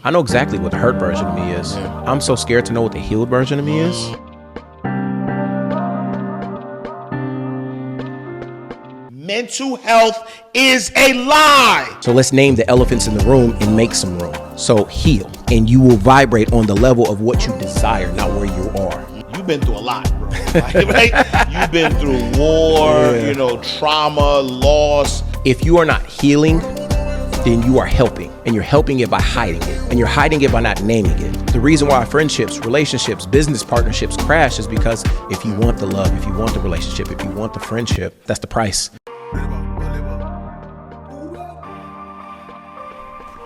I know exactly what the hurt version of me is. Yeah. I'm so scared to know what the healed version of me is. Mental health is a lie. So let's name the elephants in the room and make some room. So heal, and you will vibrate on the level of what you desire, not where you are. You've been through a lot, bro. Right? You've been through war, trauma, loss. If you are not healing, then you are helping, and you're helping it by hiding it, and you're hiding it by not naming it. The reason why friendships, relationships, business partnerships crash is because if you want the love, if you want the relationship, if you want the friendship, that's the price.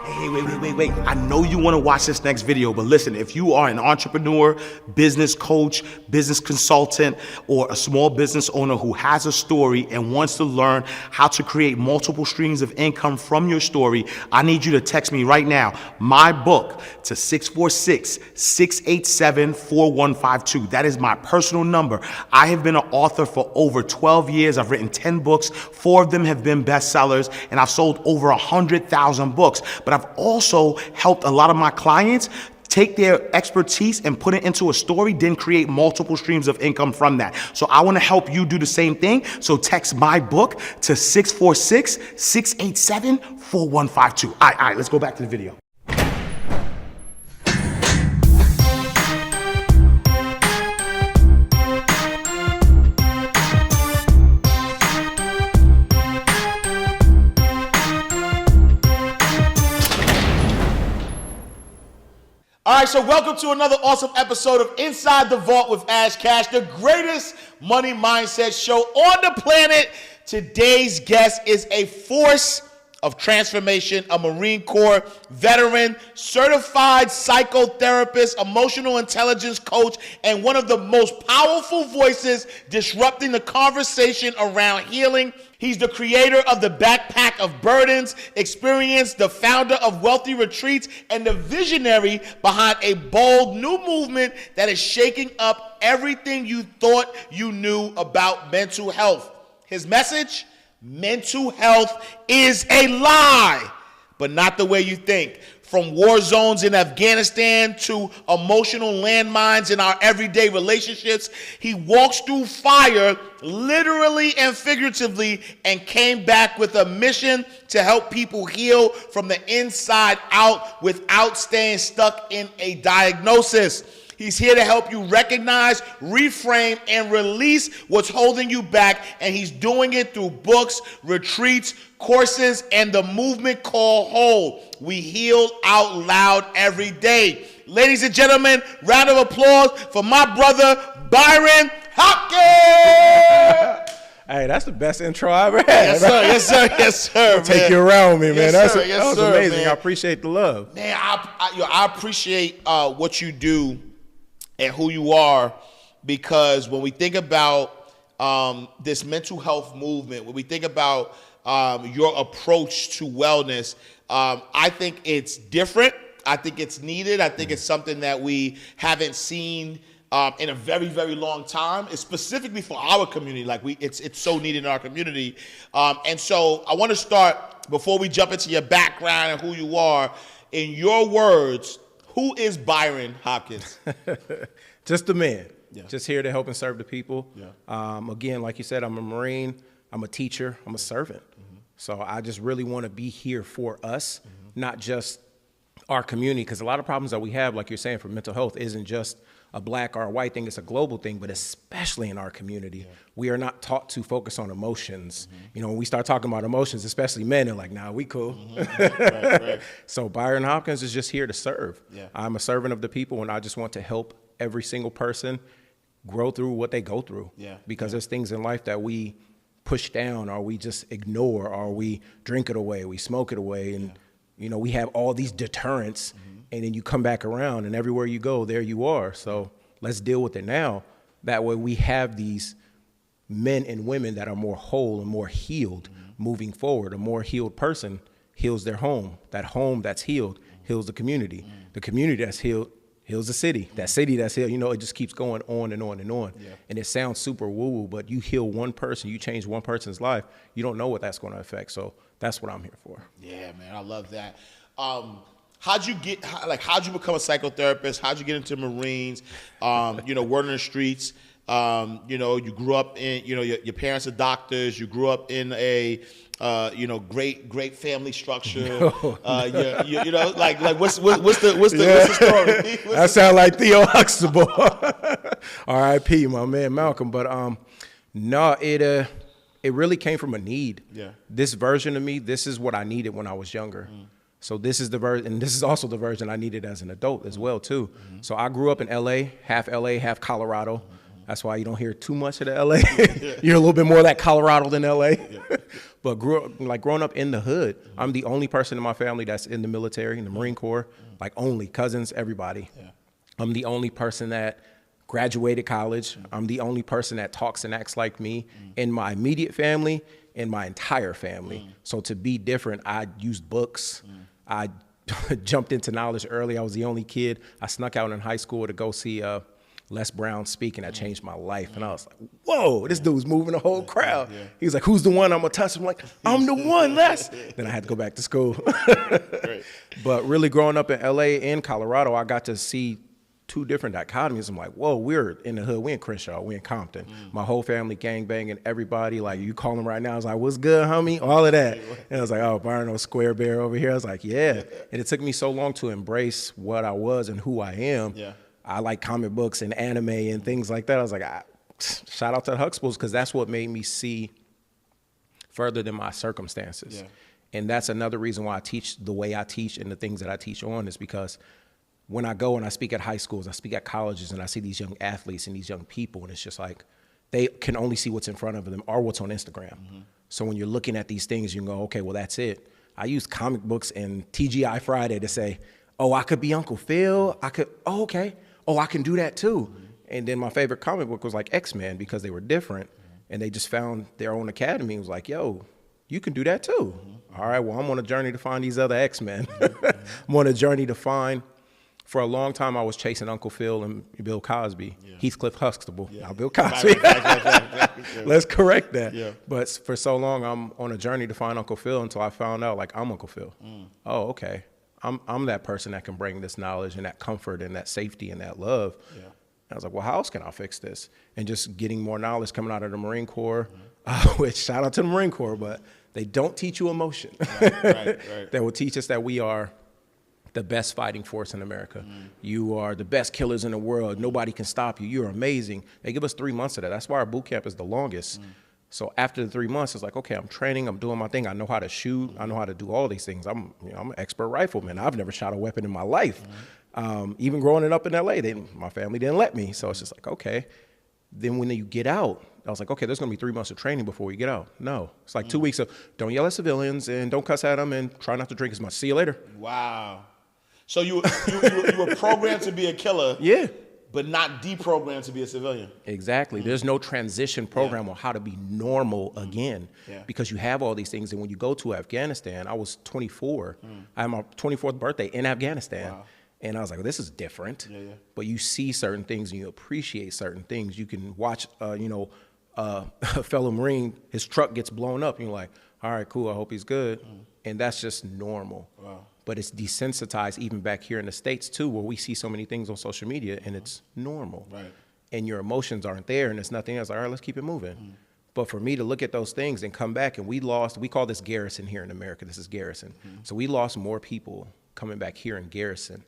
Hey, wait. I know you want to watch this next video, but listen, if you are an entrepreneur, business coach, business consultant, or a small business owner who has a story and wants to learn how to create multiple streams of income from your story, I need you to text me right now, my book, to 646-687-4152. That is my personal number. I have been an author for over 12 years. I've written 10 books. 4 of them have been bestsellers, and I've sold over 100,000 books. But I've also helped a lot of my clients take their expertise and put it into a story, then create multiple streams of income from that. So I want to help you do the same thing. So text my book to 646-687-4152. All right, let's go back to the video. All right, so welcome to another awesome episode of Inside the Vault with Ash Cash, the greatest money mindset show on the planet. Today's guest is a force of transformation, a Marine Corps veteran, certified psychotherapist, emotional intelligence coach, and one of the most powerful voices disrupting the conversation around healing. He's the creator of the Backpack of Burdens Experience, the founder of Wealthy Retreats, and the visionary behind a bold new movement that is shaking up everything you thought you knew about mental health. His message? Mental health is a lie, but not the way you think. From war zones in Afghanistan to emotional landmines in our everyday relationships, he walks through fire, literally and figuratively, and came back with a mission to help people heal from the inside out without staying stuck in a diagnosis. He's here to help you recognize, reframe, and release what's holding you back, and he's doing it through books, retreats, courses, and the movement called Whole. We heal out loud every day. Ladies and gentlemen, round of applause for my brother, Byron Hopkins! Hey, that's the best intro I ever had. Yes, sir. Take you around me, man. Yes, That was amazing. Man. I appreciate the love. Man, I appreciate what you do and who you are, because when we think about this mental health movement, when we think about your approach to wellness, I think it's different. I think it's needed. I think it's something that we haven't seen in a very, very long time. It's specifically for our community. It's so needed in our community. And so I want to start, before we jump into your background and who you are, in your words, who is Byron Hopkins? Just a man. Yeah. Just here to help and serve the people. Yeah. Again, like you said, I'm a Marine. I'm a teacher. I'm a servant. Mm-hmm. So I just really want to be here for us, not just our community, because a lot of problems that we have, like you're saying, for mental health isn't just a black or a white thing. It's a global thing, but especially in our community. Yeah. We are not taught to focus on emotions. Mm-hmm. When we start talking about emotions, especially men, they're like, nah, we cool. Mm-hmm. Right. So Byron Hopkins is just here to serve. Yeah. I'm a servant of the people, and I just want to help every single person grow through what they go through. Yeah. Because there's things in life that we push down, or we just ignore, or we drink it away, we smoke it away, and we have all these deterrents. And then you come back around, and everywhere you go, there you are. So let's deal with it now. That way we have these men and women that are more whole and more healed moving forward. A more healed person heals their home. That home that's healed heals the community. The community that's healed heals the city. That city that's healed. It just keeps going on and on and on. Yeah. And it sounds super woo-woo, but you heal one person, you change one person's life, you don't know what that's going to affect. So that's what I'm here for. Yeah, man, I love that. how'd you become a psychotherapist? How'd you get into Marines? Word in the streets. You grew up in, your parents are doctors. You grew up in a, great family structure. What's the story? That sound like Theo Huxtable. R.I.P. my man Malcolm. But no, it really came from a need. Yeah. This version of me, this is what I needed when I was younger. So this is the version, and this is also the version I needed as an adult as well too. So I grew up in L.A., half Colorado. That's why you don't hear too much of the L.A. You hear a little bit more of that Colorado than L.A. But growing up in the hood, I'm the only person in my family that's in the military, in the Marine Corps, like only cousins, everybody. Yeah. I'm the only person that graduated college. I'm the only person that talks and acts like me in my immediate family, in my entire family. So to be different, I used books. I jumped into knowledge early. I was the only kid. I snuck out in high school to go see Les Brown speak, and that changed my life. And I was like, whoa, this dude's moving the whole crowd. Yeah. He was like, who's the one I'm going to touch? I'm like, I'm the one, Les. Then I had to go back to school. But really growing up in L.A. and Colorado, I got to see two different dichotomies. I'm like, whoa, we're in the hood. We in Crenshaw. We in Compton. My whole family gangbanging, everybody. Like, you call them right now. I was like, what's good, homie? All of that. And I was like, oh, Byron, Square Bear over here. I was like, yeah. And it took me so long to embrace what I was and who I am. Yeah. I like comic books and anime and things like that. I was like, shout out to the Huxtables, because that's what made me see further than my circumstances. Yeah. And that's another reason why I teach the way I teach and the things that I teach on, is because when I go and I speak at high schools, I speak at colleges, and I see these young athletes and these young people, and it's just like they can only see what's in front of them or what's on Instagram. So when you're looking at these things, you can go, okay, well, that's it. I use comic books and TGI Friday to say, oh, I could be Uncle Phil. Okay. Oh, I can do that too. And then my favorite comic book was like X-Men, because they were different, and they just found their own academy. It was like, yo, you can do that too. All right, well, I'm on a journey to find these other X-Men. I'm on a journey to find, for a long time, I was chasing Uncle Phil and Bill Cosby, Heathcliff Huxtable, now Bill Cosby. Let's correct that. Yeah. But for so long, I'm on a journey to find Uncle Phil until I found out, like, I'm Uncle Phil. Oh, okay. I'm that person that can bring this knowledge and that comfort and that safety and that love. Yeah. And I was like, well, how else can I fix this? And just getting more knowledge coming out of the Marine Corps, which shout out to the Marine Corps, but they don't teach you emotion. Right. They will teach us that we are the best fighting force in America. You are the best killers in the world. Nobody can stop you. You're amazing. They give us 3 months of that. That's why our boot camp is the longest. So after the 3 months, it's like, okay, I'm training, I'm doing my thing. I know how to shoot. I know how to do all these things. I'm an expert rifleman. I've never shot a weapon in my life. Even growing up in LA, my family didn't let me. So it's just like, okay. Then when you get out, I was like, okay, there's gonna be 3 months of training before you get out. No, it's like 2 weeks of don't yell at civilians and don't cuss at them and try not to drink as much. See you later. Wow. So you were programmed to be a killer. Yeah. But not deprogrammed to be a civilian. Exactly. There's no transition program on how to be normal again, because you have all these things. And when you go to Afghanistan, I was 24. I had my 24th birthday in Afghanistan. Wow. And I was like, well, this is different. But you see certain things and you appreciate certain things. You can watch, a fellow Marine, his truck gets blown up. And you're like, all right, cool, I hope he's good. And that's just normal. Wow. But it's desensitized even back here in the States too, where we see so many things on social media and it's normal. Right. And your emotions aren't there and it's nothing else. All right, let's keep it moving. But for me to look at those things and come back, and we call this garrison here in America. This is garrison. So we lost more people coming back here in garrison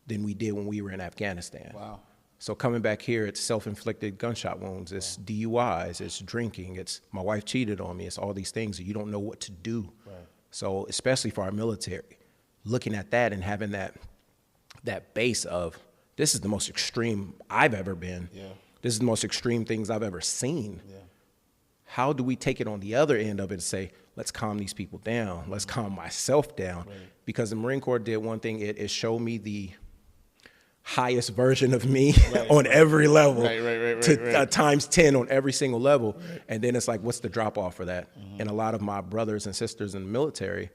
than we did when we were in Afghanistan. Wow. So coming back here, it's self-inflicted gunshot wounds, it's DUIs, it's drinking, it's my wife cheated on me, it's all these things that you don't know what to do. Right. So especially for our military, looking at that and having that base of, this is the most extreme I've ever been. Yeah. This is the most extreme things I've ever seen. Yeah. How do we take it on the other end of it and say, let's calm these people down, let's calm myself down? Right. Because the Marine Corps did one thing, it showed me the highest version of me on every level, times 10 on every single level. Right. And then it's like, what's the drop off for that? And a lot of my brothers and sisters in the military,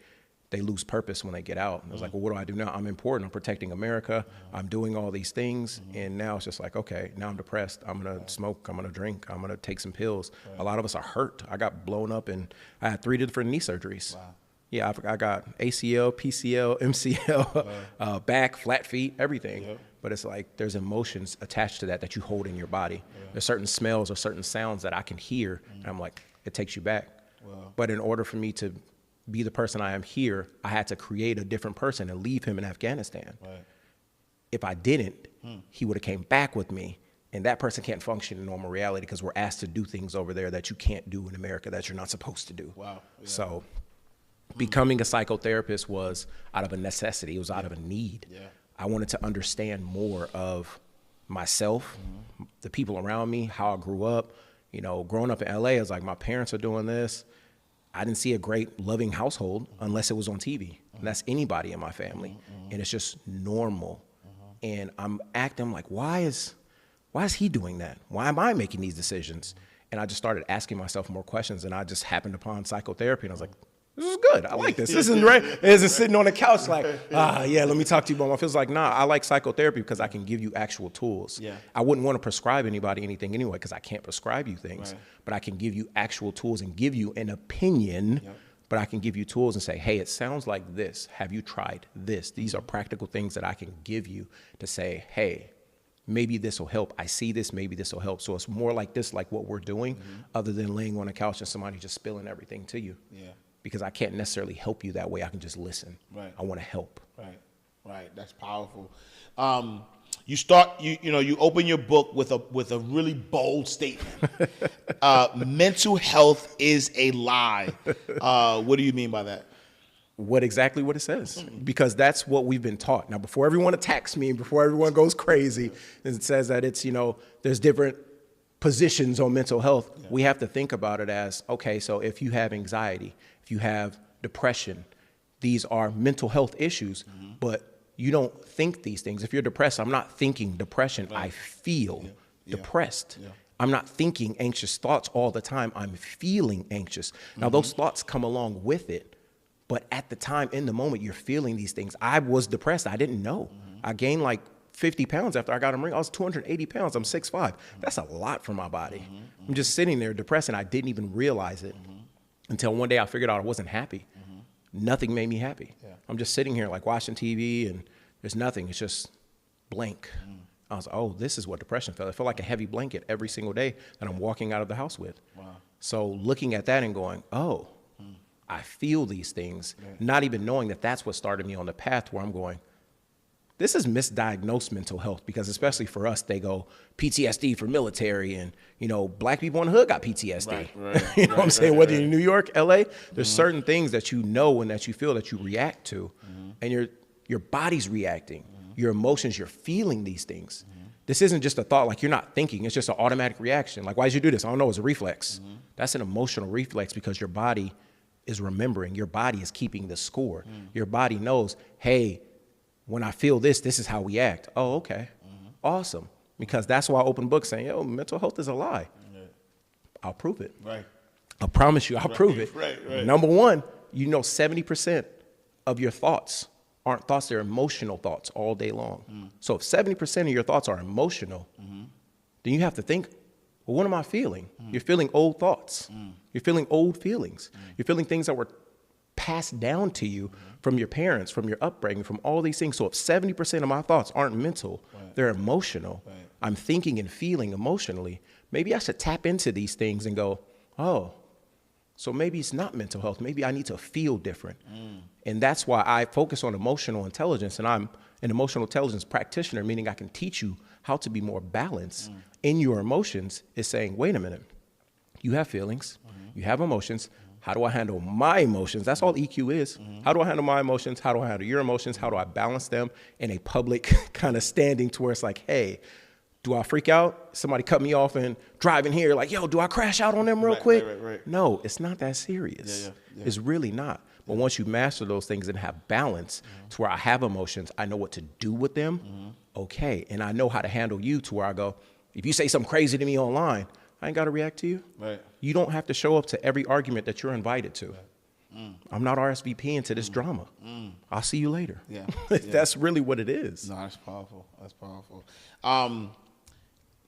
they lose purpose when they get out. And I was like, well, what do I do now? I'm important. I'm protecting America. I'm doing all these things. And now it's just like, okay, now I'm depressed. I'm going to smoke. I'm going to drink. I'm going to take some pills. A lot of us are hurt. I got blown up and I had 3 different knee surgeries. Wow. Yeah, I got ACL, PCL, MCL, back, flat feet, everything. Yep. But it's like there's emotions attached to that you hold in your body. Yeah. There's certain smells or certain sounds that I can hear, and I'm like, it takes you back. Wow. But in order for me to be the person I am here, I had to create a different person and leave him in Afghanistan. Right. If I didn't, he would have came back with me. And that person can't function in normal reality because we're asked to do things over there that you can't do in America that you're not supposed to do. Wow. Yeah. So becoming a psychotherapist was out of a necessity. It was out of a need. Yeah. I wanted to understand more of myself, the people around me, how I grew up. You know, growing up in LA, I was like, my parents are doing this. I didn't see a great loving household unless it was on TV. And that's anybody in my family. And it's just normal. And I'm acting like, why is he doing that? Why am I making these decisions? And I just started asking myself more questions, and I just happened upon psychotherapy, and I was like, this is good. I like this. This isn't right. It isn't sitting on the couch like, yeah, let me talk to you about my feels. Like, nah, I like psychotherapy because I can give you actual tools. Yeah. I wouldn't want to prescribe anybody anything anyway because I can't prescribe you things, but I can give you actual tools and give you an opinion. Yep. But I can give you tools and say, hey, it sounds like this. Have you tried this? These are practical things that I can give you to say, hey, maybe this will help. I see this, maybe this will help. So it's more like this, like what we're doing, other than laying on a couch and somebody just spilling everything to you. Yeah. Because I can't necessarily help you that way. I can just listen. Right. I want to help. Right. That's powerful. You open your book with a really bold statement. Mental health is a lie. What do you mean by that? What it says, because that's what we've been taught. Now, before everyone attacks me, before everyone goes crazy, and it says that it's, there's different positions on mental health. Yeah. We have to think about it as, okay, so if you have anxiety, if you have depression, these are mental health issues, but you don't think these things. If you're depressed, I'm not thinking depression. Right. I feel depressed. Yeah. I'm not thinking anxious thoughts all the time. I'm feeling anxious. Now, those thoughts come along with it. But at the time, in the moment, you're feeling these things. I was depressed. I didn't know. I gained like 50 pounds after I got a ring. I was 280 pounds. I'm 6'5". That's a lot for my body. I'm just sitting there depressed, and I didn't even realize it until one day I figured out I wasn't happy. Nothing made me happy. Yeah. I'm just sitting here like watching TV, and there's nothing. It's just blank. I was like, oh, this is what depression felt. It felt like a heavy blanket every single day that I'm walking out of the house with. Wow. So looking at that and going, oh, I feel these things, not even knowing that that's what started me on the path where I'm going, this is misdiagnosed mental health, because especially for us, they go PTSD for military, and, black people in the hood got PTSD. Right, you know what I'm saying? Whether you're in New York, LA, there's certain things that you know and that you feel that you react to, and your body's reacting, your emotions, you're feeling these things. This isn't just a thought, like you're not thinking, it's just an automatic reaction. Like, why did you do this? I don't know, it's a reflex. That's an emotional reflex, because your body is remembering. Your body is keeping the score. Your body knows, hey, when I feel this is how we act. Oh, okay. Awesome. Because that's why I open books saying, yo, mental health is a lie. I'll prove it. Right. I promise you, I'll prove it. Right. Number one, 70% of your thoughts aren't thoughts, they're emotional thoughts all day long. So if 70% of your thoughts are emotional, then you have to think, well, what am I feeling? You're feeling old thoughts. You're feeling old feelings. You're feeling things that were passed down to you from your parents, from your upbringing, from all these things. So if 70% of my thoughts aren't mental, they're emotional, I'm thinking and feeling emotionally, maybe I should tap into these things and go, oh, so maybe it's not mental health. Maybe I need to feel different. And that's why I focus on emotional intelligence, and I'm an emotional intelligence practitioner, meaning I can teach you how to be more balanced in your emotions. Is saying, wait a minute, you have feelings, you have emotions. How do I handle my emotions? That's all EQ is. How do I handle my emotions? How do I handle your emotions? How do I balance them in a public kind of standing to where it's like, hey, do I freak out? Somebody cut me off and driving here, like, yo, do I crash out on them real quick? Right. No, it's not that serious. Yeah. It's really not. But once you master those things and have balance to where I have emotions, I know what to do with them. Okay. And I know how to handle you to where I go, if you say something crazy to me online, I ain't got to react to you. Right. You don't have to show up to every argument that you're invited to. I'm not RSVP into this drama. I'll see you later. Yeah. That's really what it is. No, that's powerful.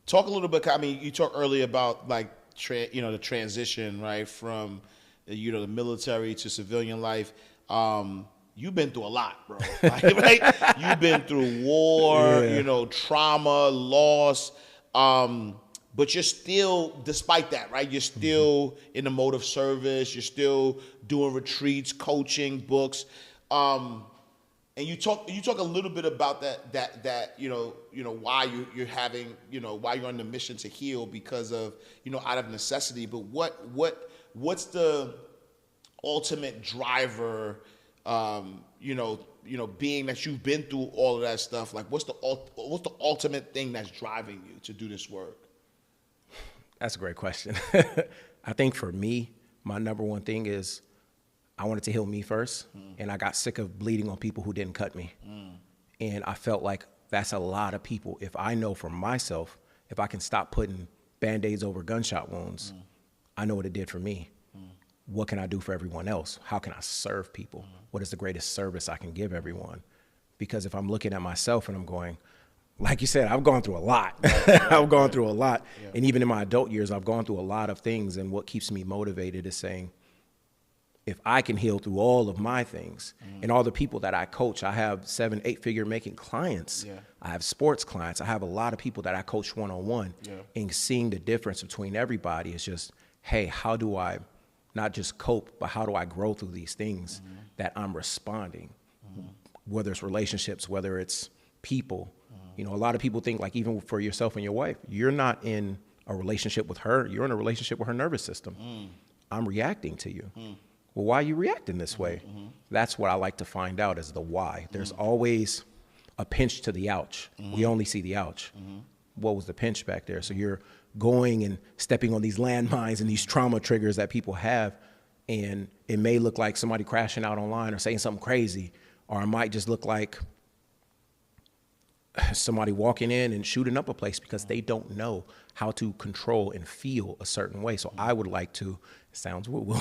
Talk a little bit. I mean, you talked earlier about like the transition, right, from the military to civilian life. you've been through a lot, bro. Right? You've been through war, trauma, loss. But you're still, despite that, right? You're still in the mode of service. You're still doing retreats, coaching, books. And you talk a little bit about that why you're having, why you're on the mission to heal because of, out of necessity. But what's the ultimate driver, being that you've been through all of that stuff? Like, what's the ultimate thing that's driving you to do this work? That's a great question. I think for me, my number one thing is I wanted to heal me first, and I got sick of bleeding on people who didn't cut me. And I felt like that's a lot of people. If I know for myself, if I can stop putting Band-Aids over gunshot wounds, I know what it did for me. What can I do for everyone else? How can I serve people? What is the greatest service I can give everyone? Because if I'm looking at myself and I'm going, like you said, I've gone through a lot. I've gone through a lot. Yeah. And even in my adult years, I've gone through a lot of things. And what keeps me motivated is saying, if I can heal through all of my things and all the people that I coach, I have 7-8 figure making clients. Yeah. I have sports clients. I have a lot of people that I coach one-on-one. Yeah. And seeing the difference between everybody is just, hey, how do I not just cope, but how do I grow through these things that I'm responding, whether it's relationships, whether it's people. A lot of people think, like, even for yourself and your wife, you're not in a relationship with her. You're in a relationship with her nervous system. I'm reacting to you. Well, why are you reacting this way? That's what I like to find out, is the why. There's always a pinch to the ouch. We only see the ouch. What was the pinch back there? So you're going and stepping on these landmines and these trauma triggers that people have, and it may look like somebody crashing out online or saying something crazy, or it might just look like somebody walking in and shooting up a place because they don't know how to control and feel a certain way. So I would like to, it sounds woo-woo,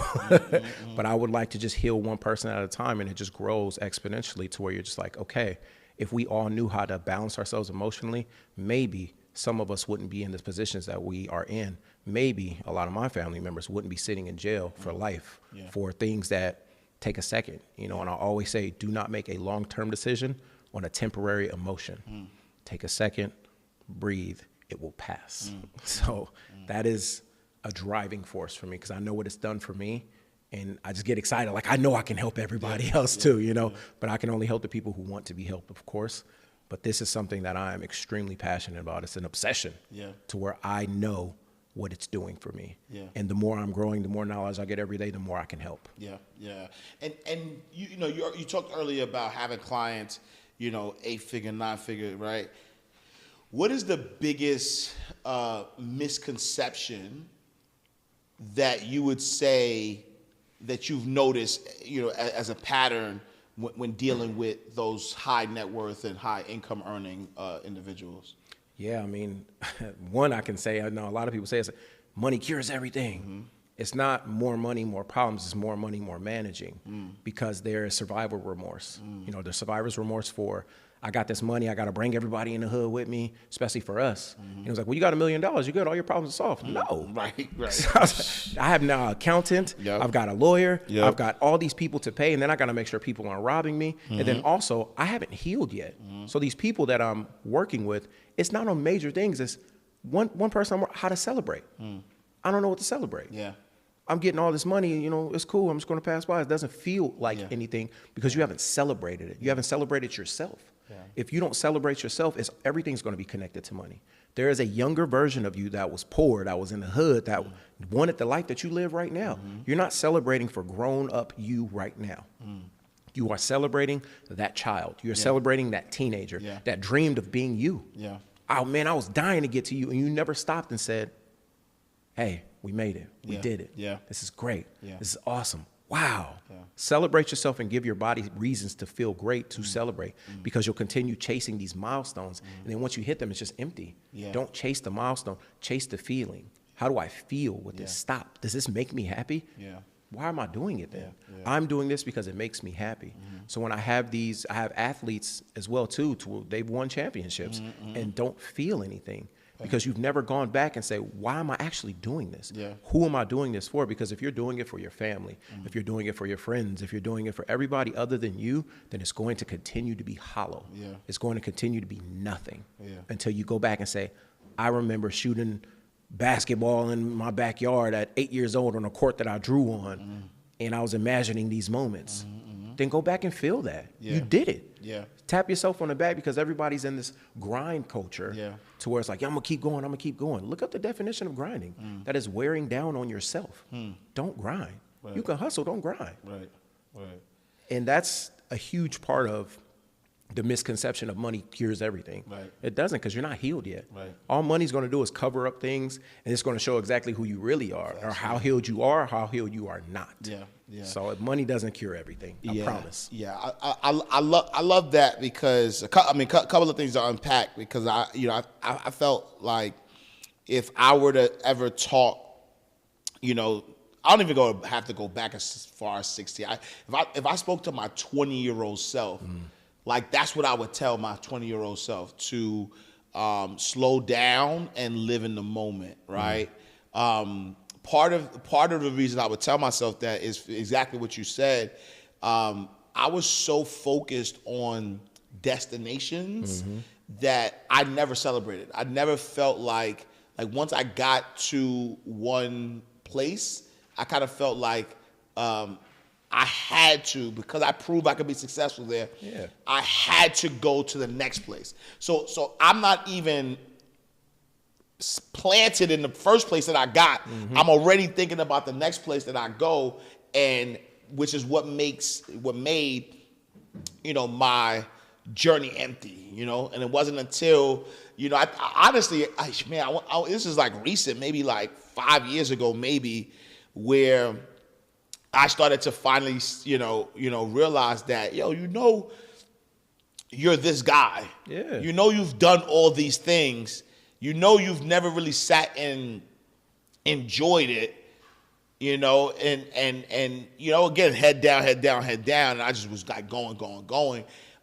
but I would like to just heal one person at a time, and it just grows exponentially to where you're just like, okay, if we all knew how to balance ourselves emotionally, maybe some of us wouldn't be in the positions that we are in. Maybe a lot of my family members wouldn't be sitting in jail for life for things that take a second, and I always say, do not make a long-term decision on a temporary emotion. Take a second, breathe, it will pass. So that is a driving force for me, because I know what it's done for me, and I just get excited. Like, I know I can help everybody else too, but I can only help the people who want to be helped, of course. But this is something that I am extremely passionate about. It's an obsession to where I know what it's doing for me. And the more I'm growing, the more knowledge I get every day, the more I can help. And you talked earlier about having clients, 8-figure, 9-figure, right? What is the biggest misconception that you would say that you've noticed, as a pattern when dealing with those high net worth and high income earning individuals? Yeah, I mean, one I can say, I know a lot of people say, it's money cures everything. It's not more money, more problems. It's more money, more managing, because there is survival remorse. There's survivor's remorse for, I got this money, I got to bring everybody in the hood with me, especially for us. And it was like, well, you got $1 million, you good, all your problems are solved. No. Right. So I have now an accountant, I've got a lawyer, I've got all these people to pay, and then I got to make sure people aren't robbing me. And then also, I haven't healed yet. So these people that I'm working with, it's not on major things. It's one person, how to celebrate. I don't know what to celebrate. I'm getting all this money, it's cool, I'm just going to pass by. It doesn't feel like anything because you haven't celebrated it. You haven't celebrated yourself. If you don't celebrate yourself, everything's going to be connected to money. There is a younger version of you that was poor, that was in the hood, that wanted the life that you live right now. You're not celebrating for grown up you right now. You are celebrating that child. You're celebrating that teenager that dreamed of being you. Oh man, I was dying to get to you, and you never stopped and said, hey, we made it. We did it. This is great. This is awesome. Wow. Celebrate yourself and give your body reasons to feel great, to celebrate, because you'll continue chasing these milestones. And then once you hit them, it's just empty. Don't chase the milestone. Chase the feeling. How do I feel with this? Stop. Does this make me happy? Why am I doing it then? I'm doing this because it makes me happy. So when I have I have athletes as well too, they've won championships and don't feel anything. because you've never gone back and say, why am I actually doing this? Yeah. Who am I doing this for? Because if you're doing it for your family, if you're doing it for your friends, if you're doing it for everybody other than you, then it's going to continue to be hollow. Yeah. It's going to continue to be nothing Yeah. until you go back and say, I remember shooting basketball in my backyard at 8 years old on a court that I drew on, and I was imagining these moments. Then go back and feel that. Yeah. You did it. Yeah. Tap yourself on the back, because everybody's in this grind culture Yeah. to where it's like, yeah, I'm going to keep going. I'm going to keep going. Look up the definition of grinding. That is wearing down on yourself. Don't grind. Right. You can hustle. Don't grind. Right. Right. And that's a huge part of the misconception of money cures everything. Right. It doesn't, because you're not healed yet. Right. All money's going to do is cover up things, and it's going to show exactly who you really are, or how healed you are, or how healed you are not. Yeah. Yeah. So money doesn't cure everything. I promise. Yeah, I love that, because a couple of things to unpack, because I felt like if I were to ever talk, I don't even have to go back as far as 60. If I spoke to my 20-year-old self, like that's what I would tell my 20-year-old self, to slow down and live in the moment, right? Part of the reason I would tell myself that is exactly what you said. I was so focused on destinations that I never celebrated. I never felt like once I got to one place, I kind of felt like I had to, because I proved I could be successful there. Yeah. I had to go to the next place. So I'm not even planted in the first place that I got. I'm already thinking about the next place that I go, and which is what made my journey empty, and it wasn't until I honestly, this is like recent, maybe like 5 years ago, maybe, where I started to finally realize that you're this guy. Yeah. You've done all these things. You've never really sat and enjoyed it, and again, head down, and I just was like going.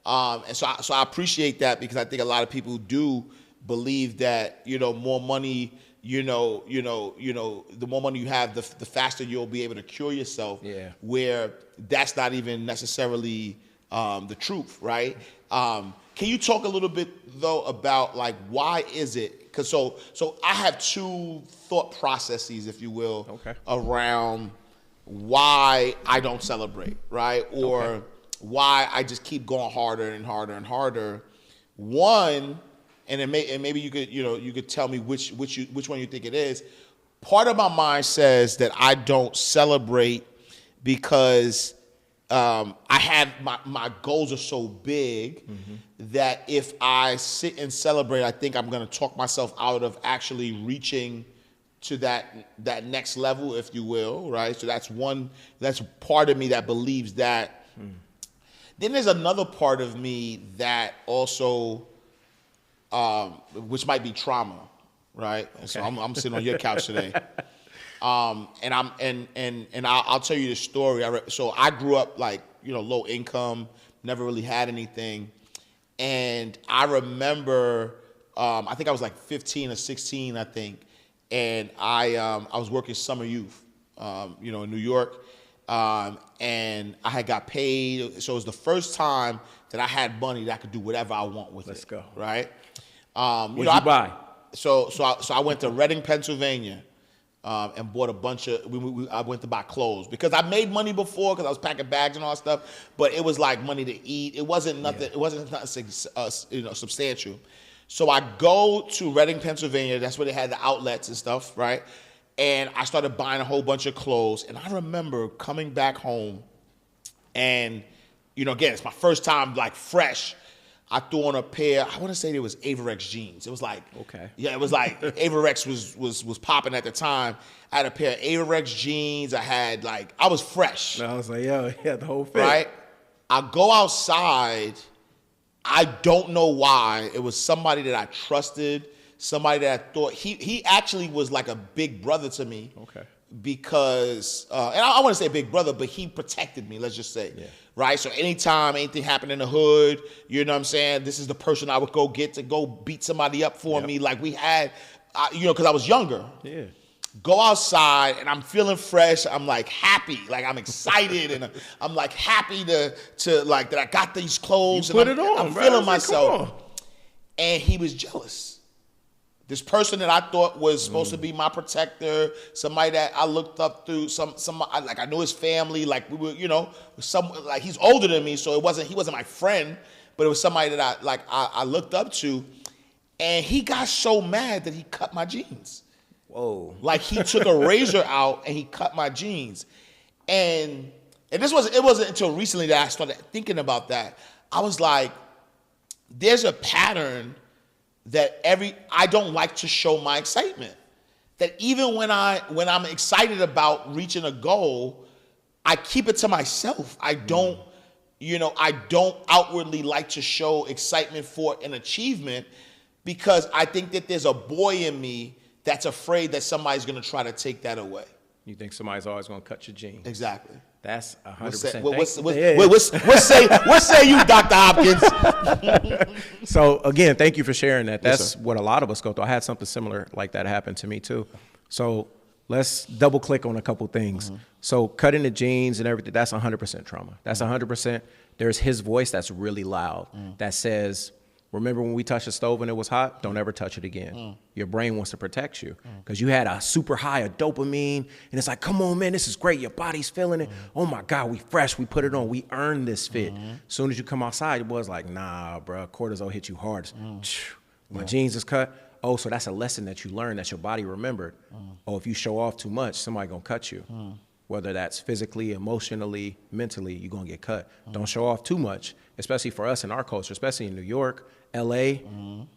And so I appreciate that, because I think a lot of people do believe that, more money, the more money you have, the faster you'll be able to cure yourself. Yeah. Where that's not even necessarily the truth, right? Can you talk a little bit though about like, why is it? Because so I have two thought processes, if you will, okay, around why I don't celebrate, right? Or why I just keep going harder and harder and harder. One, and maybe you could tell me which one you think it is. Part of my mind says that I don't celebrate because I have my goals are so big that if I sit and celebrate, I think I'm going to talk myself out of actually reaching to that next level, if you will, right? So that's part of me that believes that. Then there's another part of me that also, which might be trauma, right? Okay. So I'm sitting on your couch today. And I'll tell you the story. So I grew up like, low income, never really had anything. And I remember, I think I was like 15 or 16, I think. And I was working summer youth, in New York. And I had got paid. So it was the first time that I had money that I could do whatever I want with it. Let's go. Right? What did you buy? So I went to Reading, Pennsylvania, and bought a bunch of. I went to buy clothes because I made money before because I was packing bags and all that stuff. But it was like money to eat. It wasn't nothing. Yeah. It wasn't nothing, substantial. So I go to Reading, Pennsylvania. That's where they had the outlets and stuff, right? And I started buying a whole bunch of clothes. And I remember coming back home, and again, it's my first time like fresh. I threw on a pair, I want to say it was Averex jeans. It was like, okay. Yeah, it was like Averex was popping at the time. I had a pair of Averex jeans. I was fresh. And I was like, yo, yeah, the whole fit. Right? I go outside. I don't know why. It was somebody that I trusted, somebody that I thought, he actually was like a big brother to me. Okay. because, and I want to say big brother, but he protected me, let's just say, right? So anytime anything happened in the hood, you know what I'm saying, this is the person I would go get to go beat somebody up for me. Like we had, you know, because I was younger. Yeah. Go outside and I'm feeling fresh. I'm like happy, like I'm excited, and I'm like happy to like that I got these clothes. You put and it on, I'm bro. feeling Like, myself. And he was jealous. This person that I thought was supposed to be my protector, somebody that I looked up to, like I knew his family, like we were, you know, like he's older than me, so he wasn't my friend, but it was somebody that I looked up to, and he got so mad that he cut my jeans. Whoa. Like he took a razor out and he cut my jeans. And it wasn't until recently that I started thinking about that. I was like, there's a pattern that I don't like to show my excitement. That even when I'm excited about reaching a goal, I keep it to myself. I don't outwardly like to show excitement for an achievement, because I think that there's a boy in me that's afraid that somebody's going to try to take that away. You think somebody's always going to cut your jeans? Exactly. That's 100%. What say you, Dr. Hopkins? So again, thank you for sharing that. That's Yes, what a lot of us go through. I had something similar like that happen to me too. So let's double click on a couple things. So cutting the jeans and everything, that's 100% trauma. That's 100%. There's his voice that's really loud that says, remember when we touched the stove and it was hot? Don't ever touch it again. Your brain wants to protect you because you had a super high of dopamine, and it's like, come on, man, this is great. Your body's feeling it. Oh my God, we fresh. We put it on. We earned this fit. As soon as you come outside, it was like, nah, bro, cortisol hit you hard. My jeans is cut. Oh, so that's a lesson that you learned that your body remembered. Oh, if you show off too much, somebody gonna cut you. Whether that's physically, emotionally, mentally, you're gonna get cut. Don't show off too much, especially for us in our culture, especially in New York, LA.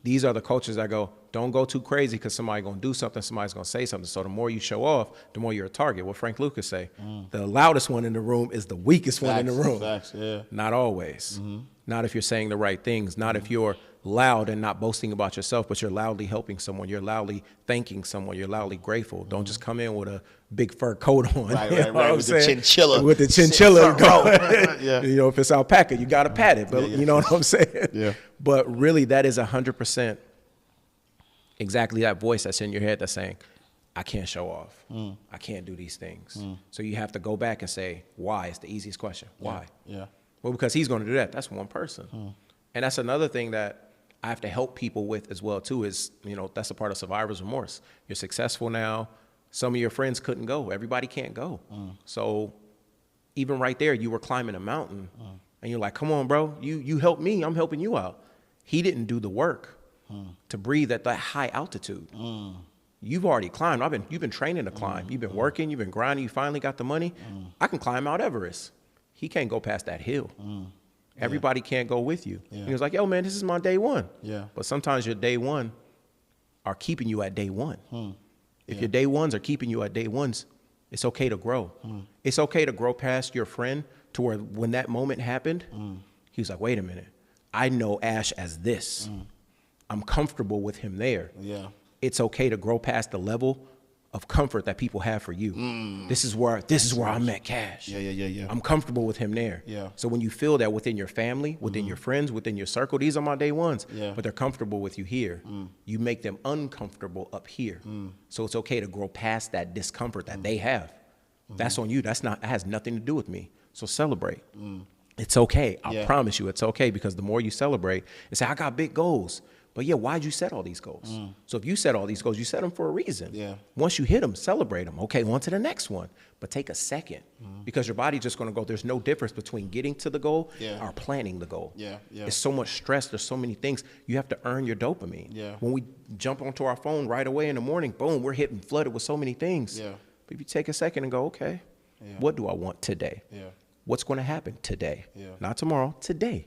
These are the cultures that go, don't go too crazy because somebody's gonna do something, somebody's gonna say something. So the more you show off, the more you're a target. What Frank Lucas say, the loudest one in the room is the weakest one in the room. Facts, yeah. Not always. Not if you're saying the right things, not if you're loud and not boasting about yourself, but you're loudly helping someone, you're loudly thanking someone, you're loudly grateful. Don't just come in with a big fur coat on. Right, with the chinchilla. With the chinchilla. Yeah. You know, if it's alpaca, you got to pat it, but you know what I'm saying? Yeah. But really, that is 100% exactly that voice that's in your head that's saying, I can't show off. I can't do these things. So you have to go back and say, why? It's the easiest question. Why? Yeah. Well, because he's going to do that. That's one person. And that's another thing that I have to help people with as well, too, is, you know, that's a part of survivor's remorse. You're successful now. Some of your friends couldn't go. Everybody can't go. So even right there, you were climbing a mountain and you're like, come on, bro, you helped me. I'm helping you out. He didn't do the work to breathe at that high altitude. You've already climbed. You've been training to climb. You've been working. You've been grinding. You finally got the money. I can climb Mount Everest. He can't go past that hill. Everybody can't go with you. He was like, yo, man, this is my day one. But sometimes your day one are keeping you at day one. If your day ones are keeping you at day ones, it's okay to grow. It's okay to grow past your friend to where when that moment happened, he was like, wait a minute. I know Ash as this. I'm comfortable with him there. It's okay to grow past the level of comfort that people have for you. This is where I met Cash. I'm comfortable with him there. So when you feel that within your family, within your friends, within your circle, these are my day ones, but they're comfortable with you here. You make them uncomfortable up here. So it's okay to grow past that discomfort that they have. That's on you. That has nothing to do with me. So celebrate. It's okay. I promise you it's okay, because the more you celebrate and say, I got big goals. But yeah, why'd you set all these goals? So if you set all these goals, you set them for a reason. Once you hit them, celebrate them. Okay, on to the next one. But take a second, because your body's just gonna go, there's no difference between getting to the goal or planning the goal. There's so much stress, there's so many things. You have to earn your dopamine. When we jump onto our phone right away in the morning, boom, we're hitting flooded with so many things. But if you take a second and go, okay, what do I want today? What's gonna happen today? Not tomorrow, today.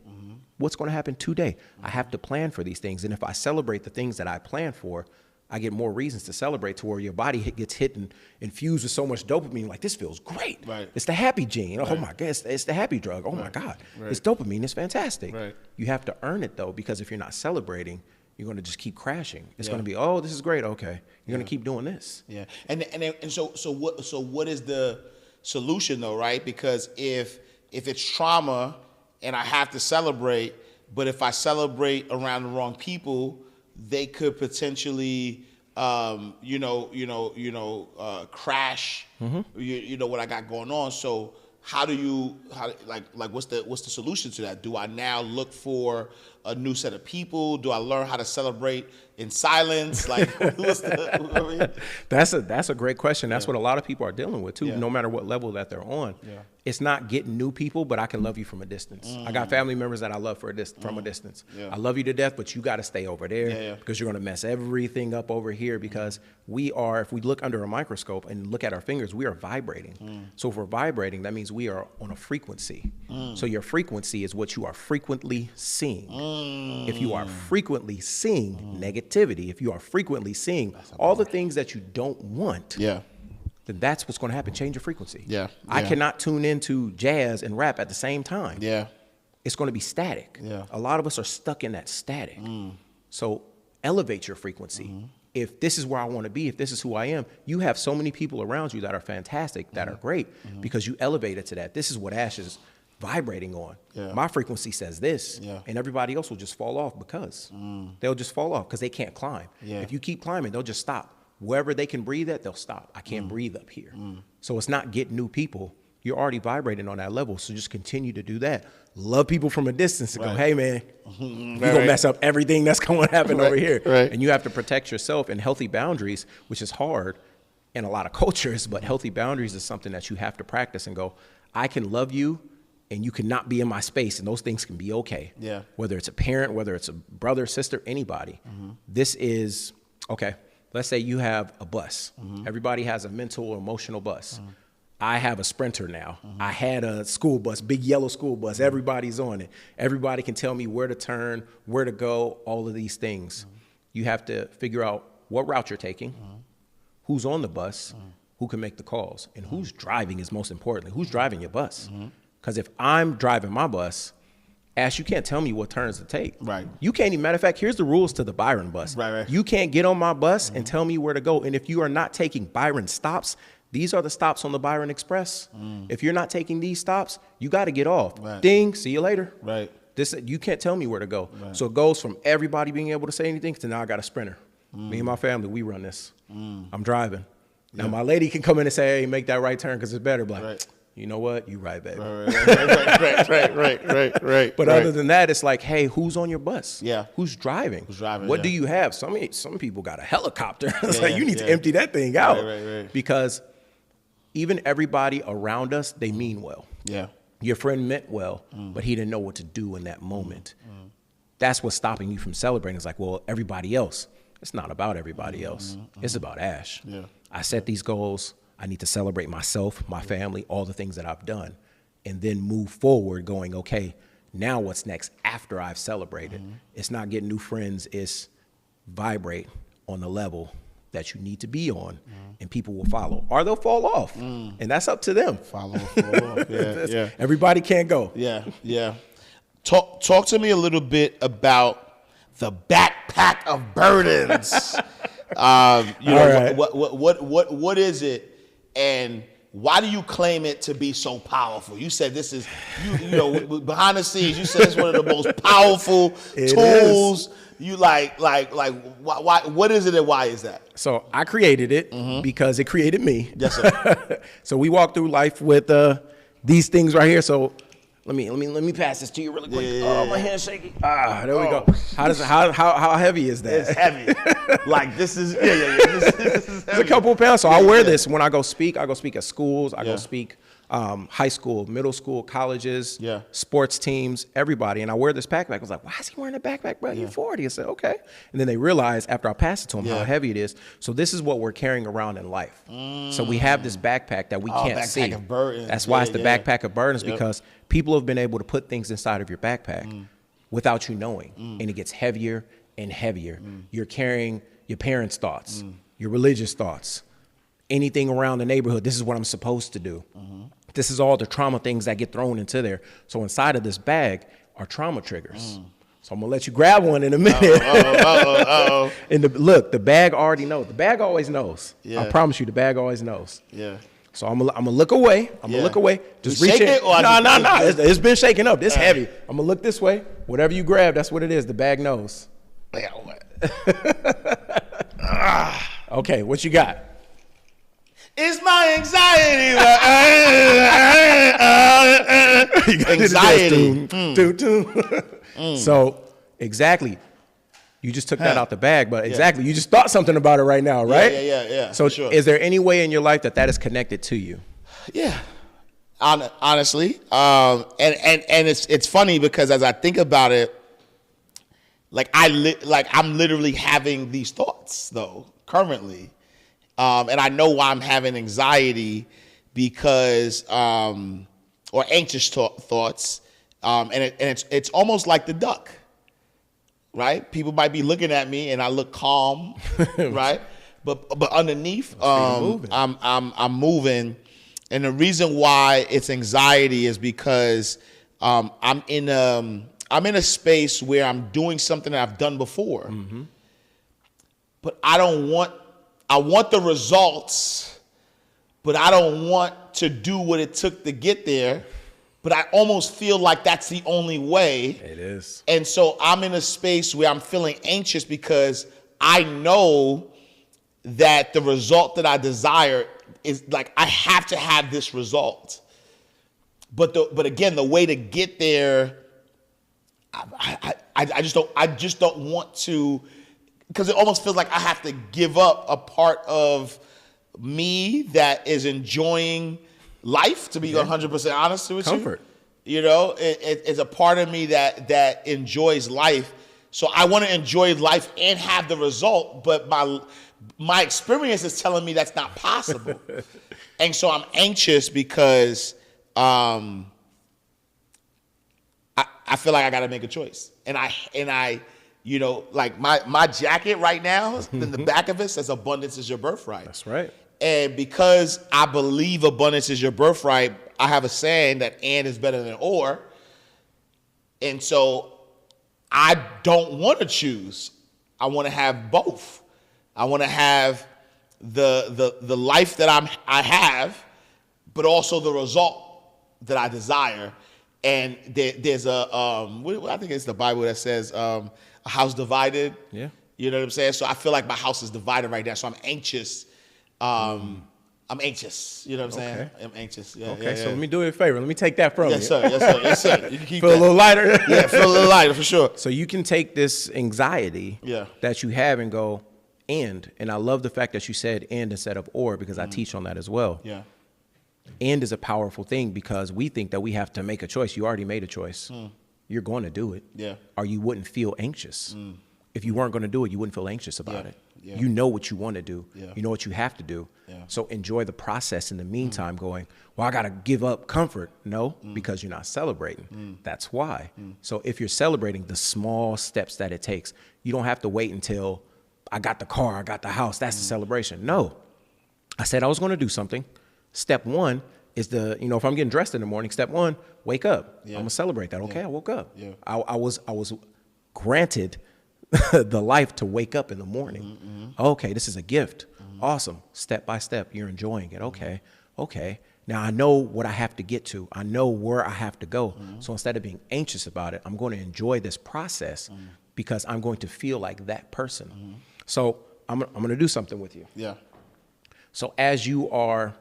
What's going to happen today? I have to plan for these things. And if I celebrate the things that I plan for, I get more reasons to celebrate, to where your body gets hit and infused with so much dopamine. Like, this feels great. It's the happy gene. Oh my God, it's the happy drug. Oh my God, it's dopamine. It's fantastic. You have to earn it though, because if you're not celebrating, you're going to just keep crashing. It's going to be, oh, this is great. Okay. You're going to keep doing this. Yeah. And so what is the solution though, right? Because if it's trauma and I have to celebrate, but if I celebrate around the wrong people, they could potentially crash what I got going on. So what's the solution to that? Do I now look for a new set of people? Do I learn how to celebrate in silence? Like, That's a great question. That's what a lot of people are dealing with too, no matter what level that they're on. Yeah. It's not getting new people, but I can love you from a distance. I got family members that I love from a distance. Yeah. I love you to death, but you got to stay over there because you're going to mess everything up over here because if we look under a microscope and look at our fingers, we are vibrating. So if we're vibrating, that means we are on a frequency. So your frequency is what you are frequently seeing. If you are frequently seeing negativity, if you are frequently seeing all the things that you don't want, then that's what's going to happen. Change your frequency. Yeah. I cannot tune into jazz and rap at the same time. Yeah. It's going to be static. Yeah. A lot of us are stuck in that static. So elevate your frequency. If this is where I want to be, if this is who I am, you have so many people around you that are fantastic, that are great, because you elevated to that. This is what Ash is vibrating on. Yeah. My frequency says this, and everybody else will just fall off because they'll just fall off because they can't climb. Yeah. If you keep climbing, they'll just stop. Wherever they can breathe at, they'll stop. I can't breathe up here. So it's not getting new people. You're already vibrating on that level. So just continue to do that. Love people from a distance and go, hey, man, you're going to mess up everything that's going to happen over here. Right. And you have to protect yourself, and healthy boundaries, which is hard in a lot of cultures, but healthy boundaries is something that you have to practice and go, I can love you and you cannot be in my space, and those things can be okay. Yeah. Whether it's a parent, whether it's a brother, sister, anybody. This is, okay. Let's say you have a bus. Everybody has a mental or emotional bus. I have a Sprinter now. I had a school bus, big yellow school bus. Everybody's on it. Everybody can tell me where to turn, where to go, all of these things. You have to figure out what route you're taking, who's on the bus, who can make the calls, and who's driving is most importantly. Who's driving your bus? Because if I'm driving my bus, Ash, you can't tell me what turns to take. Right. You can't even, matter of fact, here's the rules to the Byron bus. Right. You can't get on my bus and tell me where to go. And if you are not taking Byron stops, these are the stops on the Byron Express. If you're not taking these stops, you got to get off. Right. Ding, see you later. Right. You can't tell me where to go. Right. So it goes from everybody being able to say anything to now I got a Sprinter. Me and my family, we run this. I'm driving. Now my lady can come in and say, hey, make that right turn because it's better. But like, you know what? You right, baby. Right. But other than that, it's like, hey, who's on your bus? Yeah. Who's driving? What do you have? Some people got a helicopter. It's like, you need to empty that thing out. Right. Because even everybody around us, they mean well. Yeah. Your friend meant well, but he didn't know what to do in that moment. That's what's stopping you from celebrating. It's like, well, everybody else. It's not about everybody else. It's about Ash. Yeah. I set these goals. I need to celebrate myself, my family, all the things that I've done, and then move forward going, okay, now what's next after I've celebrated? It's not getting new friends. It's vibrate on the level that you need to be on, and people will follow, or they'll fall off, and that's up to them. Fall off. Yeah. Everybody can't go. Yeah. Talk to me a little bit about the backpack of burdens. What is it? And why do you claim it to be so powerful? You said this is, behind the scenes, you said it's one of the most powerful tools. You why, what is it and why is that? So I created it because it created me. Yes, sir. So we walk through life with these things right here. So let me pass this to you really quick. My hand's shaky. There we go. How heavy is that? It's heavy. Like this is This is a couple of pounds. So I wear this when I go speak. I go speak at schools. I go speak high school, middle school, colleges, sports teams, everybody. And I wear this backpack. I was like, why is he wearing a backpack, bro? You're 40. I said, okay. And then they realized after I passed it to them how heavy it is. So this is what we're carrying around in life. So we have this backpack that we can't see. Of burdens. That's why it's the backpack of burdens, because people have been able to put things inside of your backpack without you knowing. And it gets heavier and heavier. You're carrying your parents' thoughts, your religious thoughts, anything around the neighborhood. This is what I'm supposed to do. This is all the trauma things that get thrown into there. So inside of this bag are trauma triggers. So I'm gonna let you grab one in a minute. And the bag already knows. The bag always knows. Yeah. I promise you, the bag always knows. Yeah. So I'm gonna look away. I'm gonna look away. Just reach it. No. It's been shaken up. It's heavy. I'm gonna look this way. Whatever you grab, that's what it is. The bag knows. Okay, what you got? It's my anxiety. Anxiety. So, exactly. You just took that out the bag, but exactly, you just thought something about it right now, right? Yeah. So, sure. Is there any way in your life that is connected to you? Yeah, honestly, and it's funny because as I think about it, like I'm literally having these thoughts though currently, and I know why I'm having anxiety because or anxious thoughts, and it's almost like the duck. Right? People might be looking at me and I look calm, right? But underneath, I'm moving. And the reason why it's anxiety is because I'm in a space where I'm doing something that I've done before. Mm-hmm. But I want the results, but I don't want to do what it took to get there. But I almost feel like that's the only way. It is. And so I'm in a space where I'm feeling anxious because I know that the result that I desire is like, I have to have this result. But again, the way to get there, I just don't want to, because it almost feels like I have to give up a part of me that is enjoying life, to be 100% honest with Comfort. You know, it's a part of me that enjoys life. So I want to enjoy life and have the result, but my experience is telling me that's not possible. And so I'm anxious because I feel like I got to make a choice. And I you know, like my jacket right now, in the back of it says abundance is your birthright. That's right. And because I believe abundance is your birthright, I have a saying that and is better than or. And so I don't want to choose. I want to have both. I want to have the life that I have, but also the result that I desire. And there's I think it's the Bible that says a house divided. Yeah. You know what I'm saying? So I feel like my house is divided right now. So I'm anxious. I'm anxious. You know what I'm saying? I'm anxious. Yeah. Okay, so let me do you a favor. Let me take that from you. Yes, sir. You can keep feel that. a little lighter. Yeah, feel a little lighter for sure. So you can take this anxiety that you have and go, and I love the fact that you said and instead of or, because I teach on that as well. Yeah. And is a powerful thing because we think that we have to make a choice. You already made a choice. You're going to do it. Yeah. Or you wouldn't feel anxious. If you weren't going to do it, you wouldn't feel anxious about it. Yeah. You know what you want to do. Yeah. You know what you have to do. Yeah. So enjoy the process in the meantime going, well, I got to give up comfort. No, because you're not celebrating. That's why. So if you're celebrating the small steps that it takes, you don't have to wait until I got the car, I got the house. That's the celebration. No. I said I was going to do something. Step one is if I'm getting dressed in the morning, step one, wake up. I'm going to celebrate that. Okay, I woke up. Yeah. I was granted the life to wake up in the morning. Okay, this is a gift. Awesome. Step by step, you're enjoying it. Okay. Now I know what I have to get to. I know where I have to go. So instead of being anxious about it, I'm going to enjoy this process because I'm going to feel like that person. So I'm going to do something with you. Yeah. So as you are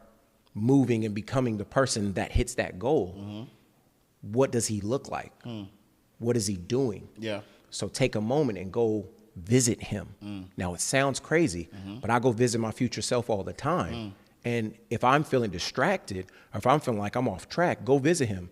moving and becoming the person that hits that goal, what does he look like? What is he doing? Yeah. So take a moment and go visit him. Now it sounds crazy, but I go visit my future self all the time. And if I'm feeling distracted or if I'm feeling like I'm off track, go visit him.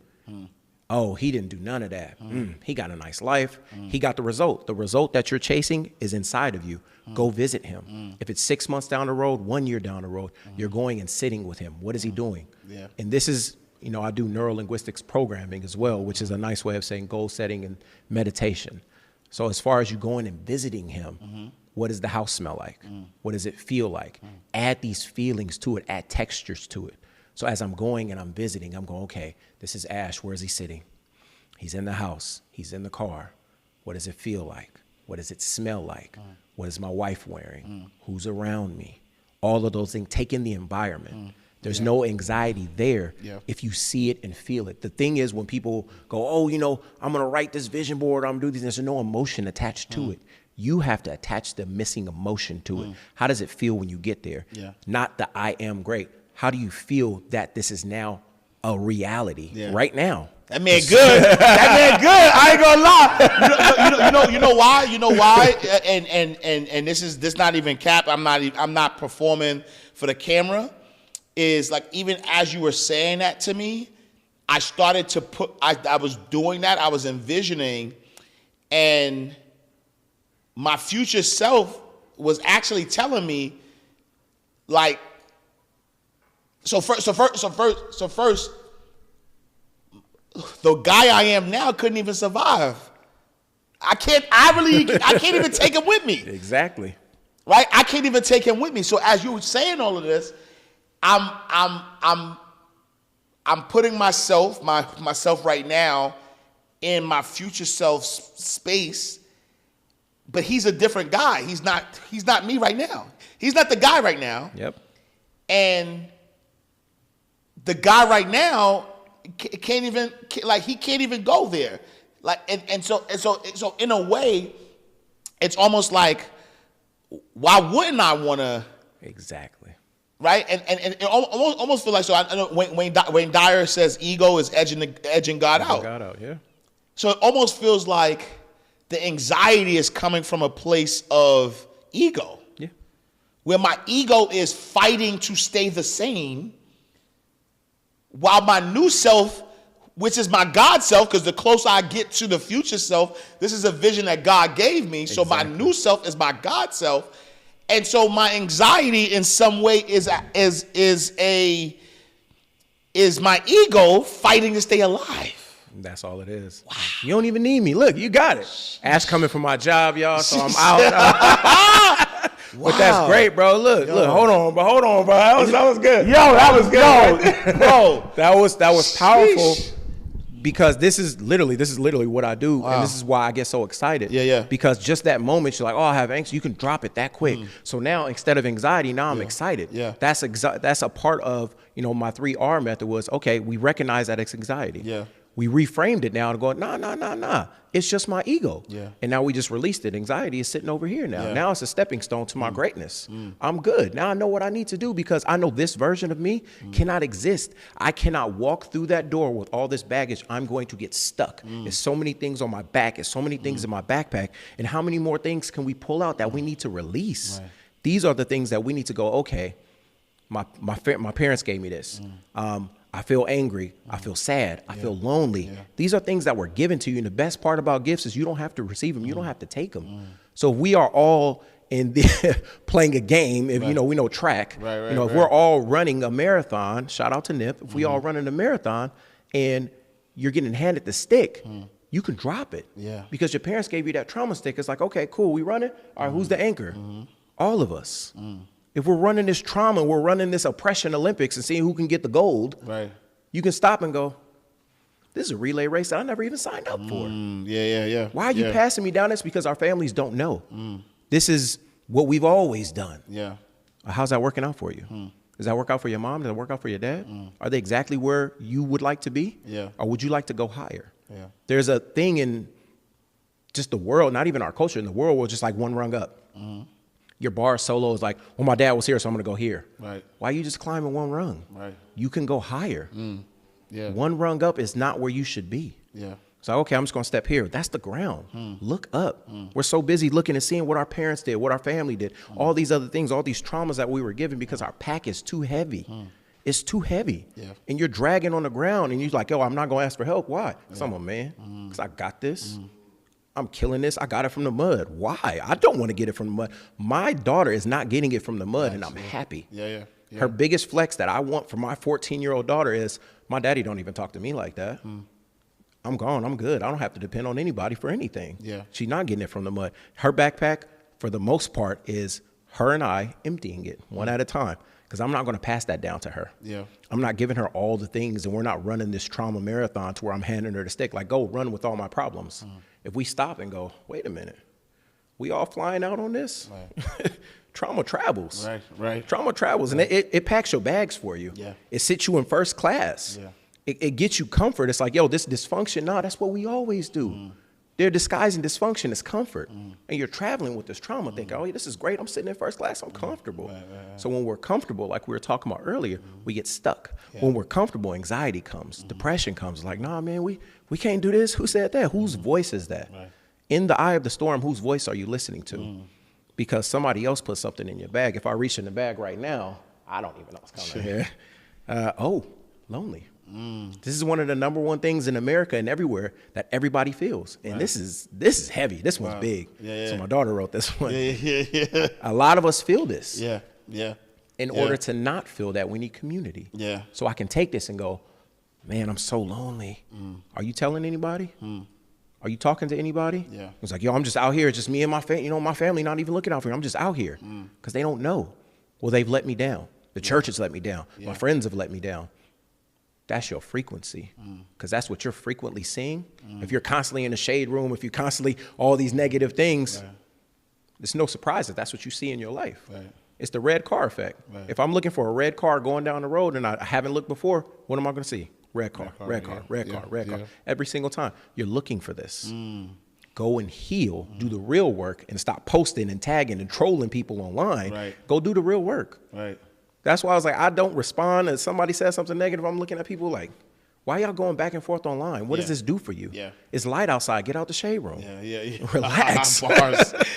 Oh, he didn't do none of that. He got a nice life. He got the result. The result that you're chasing is inside of you. Go visit him. If it's 6 months down the road, 1 year down the road, you're going and sitting with him. What is he doing? Yeah. And this is, I do neuro-linguistics programming as well, which is a nice way of saying goal setting and meditation. So as far as you going and visiting him, what does the house smell like? What does it feel like? Add these feelings to it, add textures to it. So as I'm going and I'm visiting, I'm going, okay, this is Ash. Where is he sitting? He's in the house. He's in the car. What does it feel like? What does it smell like? What is my wife wearing? Who's around me? All of those things. Take in the environment. There's no anxiety there if you see it and feel it. The thing is, when people go, oh, you know, I'm going to write this vision board, I'm going to do this, there's no emotion attached to it. You have to attach the missing emotion to it. How does it feel when you get there? Not the I am great. How do you feel that this is now a reality right now? That man good. That man good. I ain't gonna lie. You know why? You know why? And this not even cap. I'm not performing for the camera. Is like, even as you were saying that to me, I started to I was doing that. I was envisioning, and my future self was actually telling me, like, so first, the guy I am now couldn't even survive. I can't even take him with me. Exactly. Right? I can't even take him with me. So as you were saying all of this, I'm putting myself right now in my future self's space, but he's a different guy. He's not me right now. He's not the guy right now. Yep. And the guy right now can't even go there. Like, and so in a way, it's almost like, why wouldn't I want to? Exactly. Right, and it almost feel like, so I know Wayne Dyer says ego is edging God out. God out, yeah. So it almost feels like the anxiety is coming from a place of ego. Yeah. Where my ego is fighting to stay the same, while my new self, which is my God self, because the closer I get to the future self, this is a vision that God gave me. So my new self is my God self. And so my anxiety in some way is my ego fighting to stay alive. That's all it is. Wow. You don't even need me. Look, you got it. Ash coming from my job, y'all, so I'm out. Wow. But that's great, bro. Look, hold on, bro. That was good. That was good. Bro. That was powerful. Because this is literally what I do, and this is why I get so excited. Yeah. Because just that moment, you're like, oh, I have anxiety. You can drop it that quick. So now, instead of anxiety, now I'm excited. Yeah. That's a part of, my 3R method was, okay, we recognize that it's anxiety. Yeah. We reframed it now to go, nah. It's just my ego. Yeah. And now we just released it. Anxiety is sitting over here now. Yeah. Now it's a stepping stone to my greatness. I'm good. Now I know what I need to do, because I know this version of me cannot exist. I cannot walk through that door with all this baggage. I'm going to get stuck. There's so many things on my back. There's so many things in my backpack. And how many more things can we pull out that we need to release? Right. These are the things that we need to go, okay, my parents gave me this. I feel angry. I feel sad. I feel lonely. Yeah. These are things that were given to you. And the best part about gifts is you don't have to receive them. You don't have to take them. So if we are all in playing a game, if we know track, if we're all running a marathon, shout out to Nip, if we all running a marathon and you're getting handed the stick, you can drop it. Yeah. Because your parents gave you that trauma stick. It's like, okay, cool, we running. All right, who's the anchor? All of us. If we're running this trauma, we're running this oppression Olympics and seeing who can get the gold, you can stop and go, this is a relay race that I never even signed up for. Yeah. Why are you passing me down this? Because our families don't know. This is what we've always done. Yeah. How's that working out for you? Does that work out for your mom? Does that work out for your dad? Are they exactly where you would like to be? Yeah. Or would you like to go higher? Yeah. There's a thing in just the world, not even our culture, in the world, we're just like one rung up. Your bar solo is like, well, my dad was here, so I'm going to go here. Right. Why are you just climbing one rung? Right. You can go higher. Yeah. One rung up is not where you should be. Yeah. So, okay, I'm just going to step here. That's the ground. Look up. We're so busy looking and seeing what our parents did, what our family did, all these other things, all these traumas that we were given because our pack is too heavy. It's too heavy. Yeah. And you're dragging on the ground and you're like, oh, I'm not going to ask for help. Why? Because I'm a man. Because I got this. I'm killing this. I got it from the mud. Why? I don't want to get it from the mud. My daughter is not getting it from the mud, and I'm happy. Yeah. Her biggest flex that I want for my 14-year-old daughter is, my daddy don't even talk to me like that. I'm gone. I'm good. I don't have to depend on anybody for anything. Yeah. She's not getting it from the mud. Her backpack, for the most part, is her and I emptying it one at a time. because I'm not going to pass that down to her. Yeah. I'm not giving her all the things, and we're not running this trauma marathon to where I'm handing her the stick. Like, go run with all my problems. If we stop and go, wait a minute, we all flying out on this? Right. Trauma travels. Right. Trauma travels, and it packs your bags for you. Yeah. It sits you in first class. Yeah. It gets you comfort. It's like, yo, this dysfunction, no, that's what we always do. They're disguising dysfunction as comfort. And you're traveling with this trauma thinking, oh, this is great. I'm sitting in first class. I'm comfortable. Right. So when we're comfortable, like we were talking about earlier, we get stuck. Yeah. When we're comfortable, anxiety comes, depression comes. Like, nah, man, we can't do this. Who said that? Whose voice is that? Right. In the eye of the storm, whose voice are you listening to? Because somebody else put something in your bag. If I reach in the bag right now, I don't even know what's coming here. Lonely. This is one of the number one things in America and everywhere that everybody feels. And this is heavy. This one's big. Yeah. So my daughter wrote this one. Yeah. A lot of us feel this. Yeah. In order to not feel that, we need community. Yeah. So I can take this and go, man, I'm so lonely. Are you telling anybody? Are you talking to anybody? Yeah. It's like, yo, I'm just out here. It's just me and my family. You know, my family not even looking out for me. I'm just out here because they don't know. Well, they've let me down. The church has let me down. My friends have let me down. That's your frequency, because that's what you're frequently seeing. If you're constantly in the shade room, if you're constantly all these negative things, it's no surprise that that's what you see in your life. Right. It's the red car effect. Right. If I'm looking for a red car going down the road and I haven't looked before, what am I going to see? Red car. Every single time. You're looking for this. Go and heal, do the real work, and stop posting and tagging and trolling people online. Right. Go do the real work. Right. That's why I was like, I don't respond. If somebody says something negative, I'm looking at people like, why y'all going back and forth online? What does this do for you? Yeah. It's light outside. Get out the shade room. Yeah. Relax.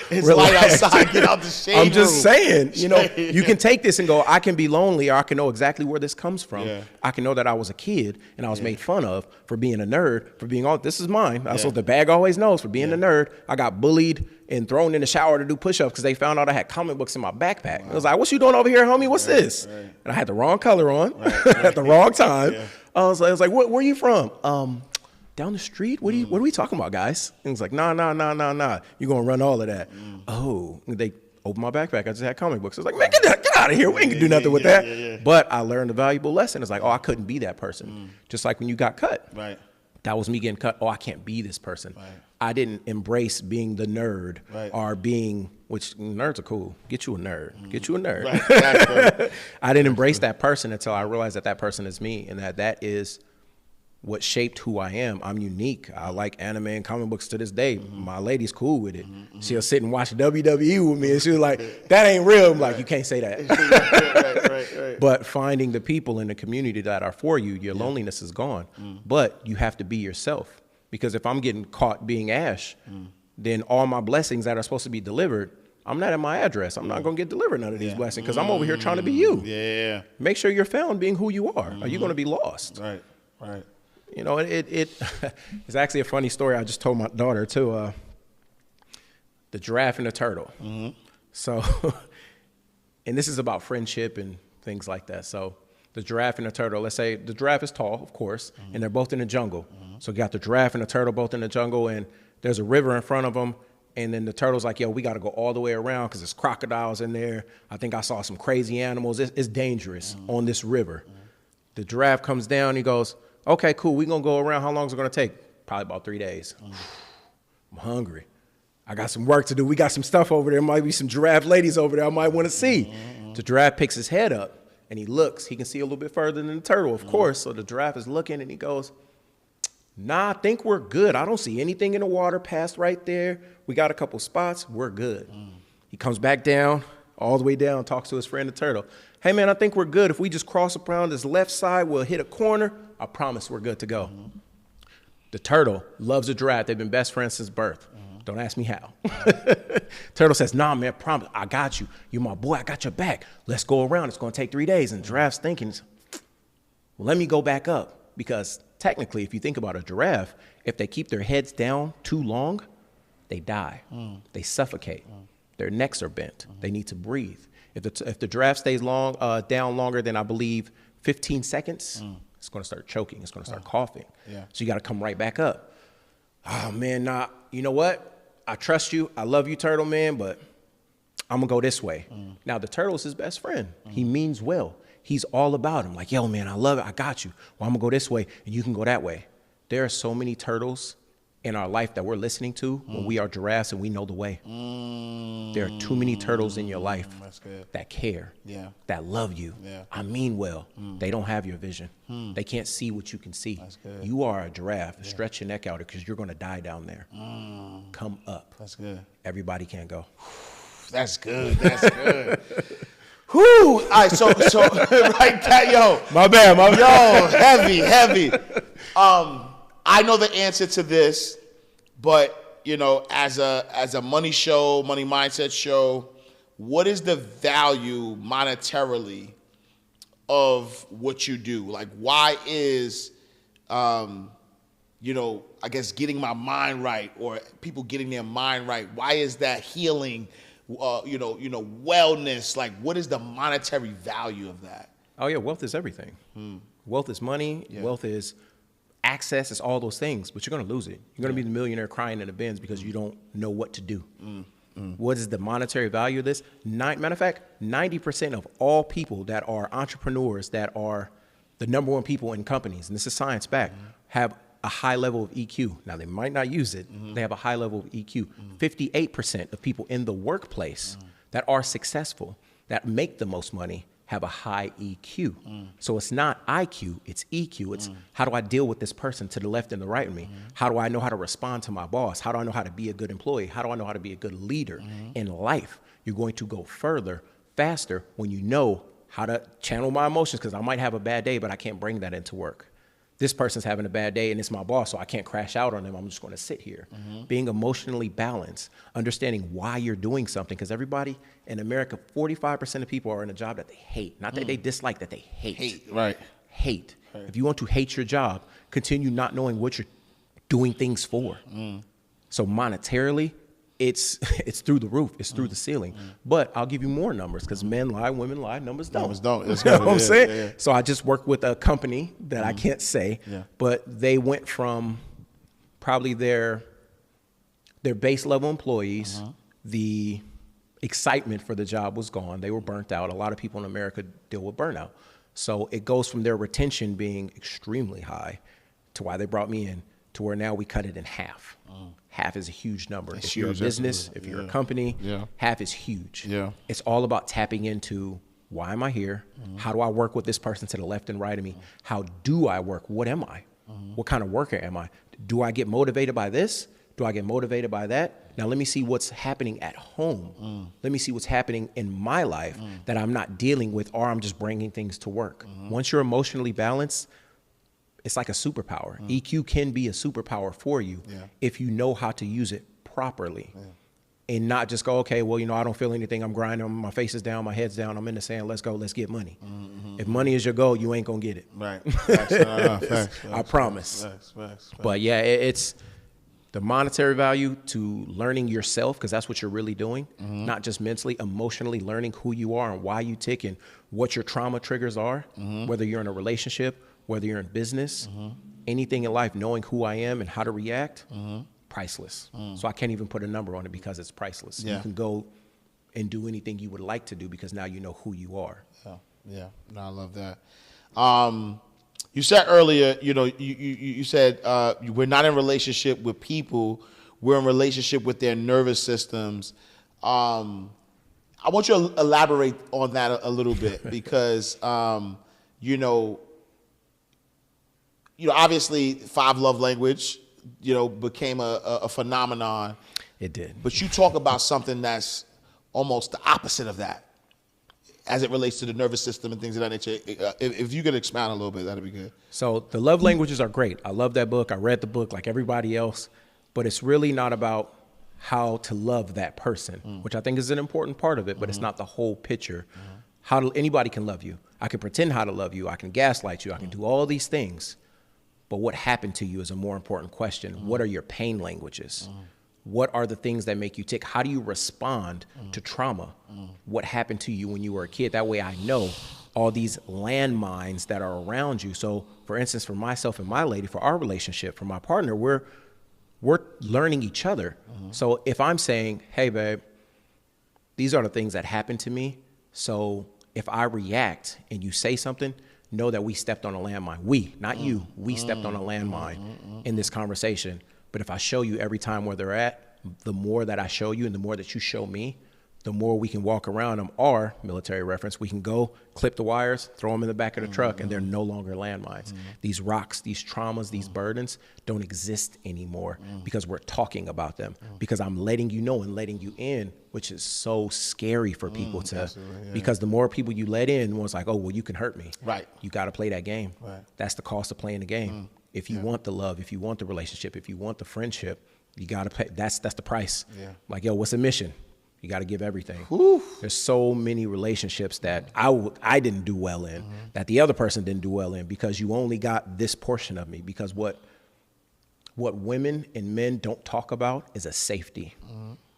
It's light outside. Get out the shade room. I'm just saying, you know, you can take this and go, I can be lonely, or I can know exactly where this comes from. Yeah. I can know that I was a kid and I was made fun of for being a nerd, for being all, this is mine. That's what the bag always knows, for being a nerd. I got bullied and thrown in the shower to do push-ups because they found out I had comic books in my backpack. Wow. I was like, what you doing over here, homie? What's this? Right. And I had the wrong color on at the wrong time. Yeah. I was like, where are you from? Down the street? What are we talking about, guys? And it's like, nah. You're going to run all of that. Oh, and they opened my backpack. I just had comic books. I was like, man, get out of here. We ain't going to do nothing with that. Yeah. But I learned a valuable lesson. It's like, oh, I couldn't be that person. Just like when you got cut. Right. That was me getting cut. Oh, I can't be this person. Right. I didn't embrace being the nerd or being, which nerds are cool. Get you a nerd. Get you a nerd. Right. Exactly. I didn't embrace that person until I realized that person is me, and that is what shaped who I am. I'm unique. I like anime and comic books to this day. My lady's cool with it. She'll sit and watch WWE with me, and she was like, that ain't real. I'm like, you can't say that. Right. But finding the people in the community that are for you, your loneliness is gone. But you have to be yourself. Because if I'm getting caught being Ash, then all my blessings that are supposed to be delivered, I'm not at my address. I'm not going to get delivered none of these blessings because I'm over here trying to be you. Yeah. Make sure you're found being who you are. Or you're going to be lost. Right. You know, it's actually a funny story I just told my daughter too. The giraffe and the turtle. So, and this is about friendship and things like that. So the giraffe and the turtle, let's say the giraffe is tall, of course, and they're both in the jungle. So you got the giraffe and the turtle both in the jungle, and there's a river in front of them. And then the turtle's like, yo, we got to go all the way around because there's crocodiles in there. I think I saw some crazy animals. It's dangerous on this river. The giraffe comes down. He goes, okay, cool. We're going to go around. How long is it going to take? Probably about 3 days. I'm hungry. I got some work to do. We got some stuff over there. Might be some giraffe ladies over there I might want to see. The giraffe picks his head up and he looks. He can see a little bit further than the turtle, of course. So the giraffe is looking and he goes, nah, I think we're good. I don't see anything in the water past right there. We got a couple spots. We're good. He comes back down, all the way down, talks to his friend, the turtle. Hey, man, I think we're good. If we just cross around this left side, we'll hit a corner. I promise we're good to go. The turtle loves the giraffe. They've been best friends since birth. Don't ask me how. Turtle says, nah, man, promise. I got you. You're my boy. I got your back. Let's go around. It's going to take 3 days. And giraffe's thinking, well, let me go back up because technically, if you think about a giraffe, if they keep their heads down too long, they die. They suffocate. Their necks are bent. They need to breathe. If the giraffe stays down longer than, I believe, 15 seconds, it's going to start choking. It's going to start coughing. So you got to come right back up. Oh, man, nah, you know what? I trust you. I love you, turtle man, but I'm gonna go this way. Now the turtle's his best friend. He means well. He's all about him. Like, yo, man, I love it. I got you. Well, I'm gonna go this way and you can go that way. There are so many turtles in our life that we're listening to when we are giraffes and we know the way. There are too many turtles in your life that care, that love you. I mean well. They don't have your vision. They can't see what you can see. You are a giraffe. Stretch your neck out because you're going to die down there. Come up. That's good. Everybody can't go. That's good. That's good. Whoo! All right, so right, that, yo. My bad. Yo, heavy. I know the answer to this, but you know, as a money mindset show, what is the value monetarily of what you do? Like, why is, you know, I guess getting my mind right, or people getting their mind right, why is that healing? You know, wellness. Like, what is the monetary value of that? Oh yeah, wealth is everything. Wealth is money. Wealth is access. It's all those things, but you're going to lose it. You're going to be the millionaire crying in the bins because you don't know what to do. What is the monetary value of this? Matter of fact, 90% of all people that are entrepreneurs, that are the number one people in companies, and this is science backed, have a high level of EQ. Now, they might not use it. They have a high level of EQ. 58% of people in the workplace that are successful, that make the most money, have a high EQ. So it's not IQ, it's EQ. It's how do I deal with this person to the left and the right of me? How do I know how to respond to my boss? How do I know how to be a good employee? How do I know how to be a good leader in life? You're going to go further, faster when you know how to channel my emotions, because I might have a bad day, but I can't bring that into work. This person's having a bad day and it's my boss, so I can't crash out on them. I'm just going to sit here. Being emotionally balanced, understanding why you're doing something, because everybody in America, 45% of people are in a job that they hate. Not that they dislike, that they hate. Hate. Right. If you want to hate your job, continue not knowing what you're doing things for. So monetarily, it's through the roof. It's through the ceiling. But I'll give you more numbers, because men lie, women lie, numbers don't. Numbers don't. You know what I'm saying? So I just worked with a company that I can't say, but they went from probably their base level employees, the excitement for the job was gone. They were burnt out. A lot of people in America deal with burnout. So it goes from their retention being extremely high to why they brought me in, to where now we cut it in half. Half is a huge number. If you're a business, if you're a company, half is huge. It's all about tapping into, why am I here? How do I work with this person to the left and right of me? How do I work? What am I? What kind of worker am I? Do I get motivated by this? Do I get motivated by that? Now let me see what's happening at home. Let me see what's happening in my life that I'm not dealing with, or I'm just bringing things to work. Once you're emotionally balanced, it's like a superpower. EQ can be a superpower for you if you know how to use it properly, and not just go, okay, well, you know, I don't feel anything. I'm grinding. My face is down. My head's down. I'm in the sand. Let's go. Let's get money. If money is your goal, you ain't going to get it. Right. Facts, I promise. Facts. But yeah, it's the monetary value to learning yourself, because that's what you're really doing, not just mentally, emotionally learning who you are and why you tick and what your trauma triggers are, whether you're in a relationship, whether you're in business, anything in life, knowing who I am and how to react, priceless. So I can't even put a number on it because it's priceless. You can go and do anything you would like to do because now you know who you are. No, I love that. You said earlier, you know, you said we're not in relationship with people, we're in relationship with their nervous systems. I want you to elaborate on that a little bit because, you know, obviously 5 love language, you know, became a phenomenon. It did. But you talk about something that's almost the opposite of that as it relates to the nervous system and things of that nature. If you could expound a little bit, that'd be good. So the love languages are great. I love that book. I read the book like everybody else, but it's really not about how to love that person, which I think is an important part of it, but it's not the whole picture. Anybody can love you. I can pretend how to love you. I can gaslight you. I can do all these things. But what happened to you is a more important question. What are your pain languages? What are the things that make you tick? How do you respond to trauma? What happened to you when you were a kid? That way I know all these landmines that are around you. So for instance, for myself and my lady, for our relationship, for my partner, we're learning each other. So if I'm saying, hey babe, These are the things that happen to me. So if I react and you say something, know that we stepped on a landmine. We, not you, we stepped on a landmine in this conversation. But if I show you every time where they're at, the more that I show you and the more that you show me, the more we can walk around them. Or, military reference, we can go clip the wires, throw them in the back of the truck, and they're no longer landmines. These rocks, these traumas, these burdens don't exist anymore because we're talking about them, because I'm letting you know and letting you in, which is so scary for people to, because the more people you let in, one's like, oh, well, you can hurt me. Right. You got to play that game. Right. That's the cost of playing the game. If you want the love, if you want the relationship, if you want the friendship, you got to pay. That's the price. Yeah. Like, yo, what's the mission? You got to give everything. Whew. There's so many relationships that I didn't do well in, that the other person didn't do well in, because you only got this portion of me. Because what women and men don't talk about is a safety.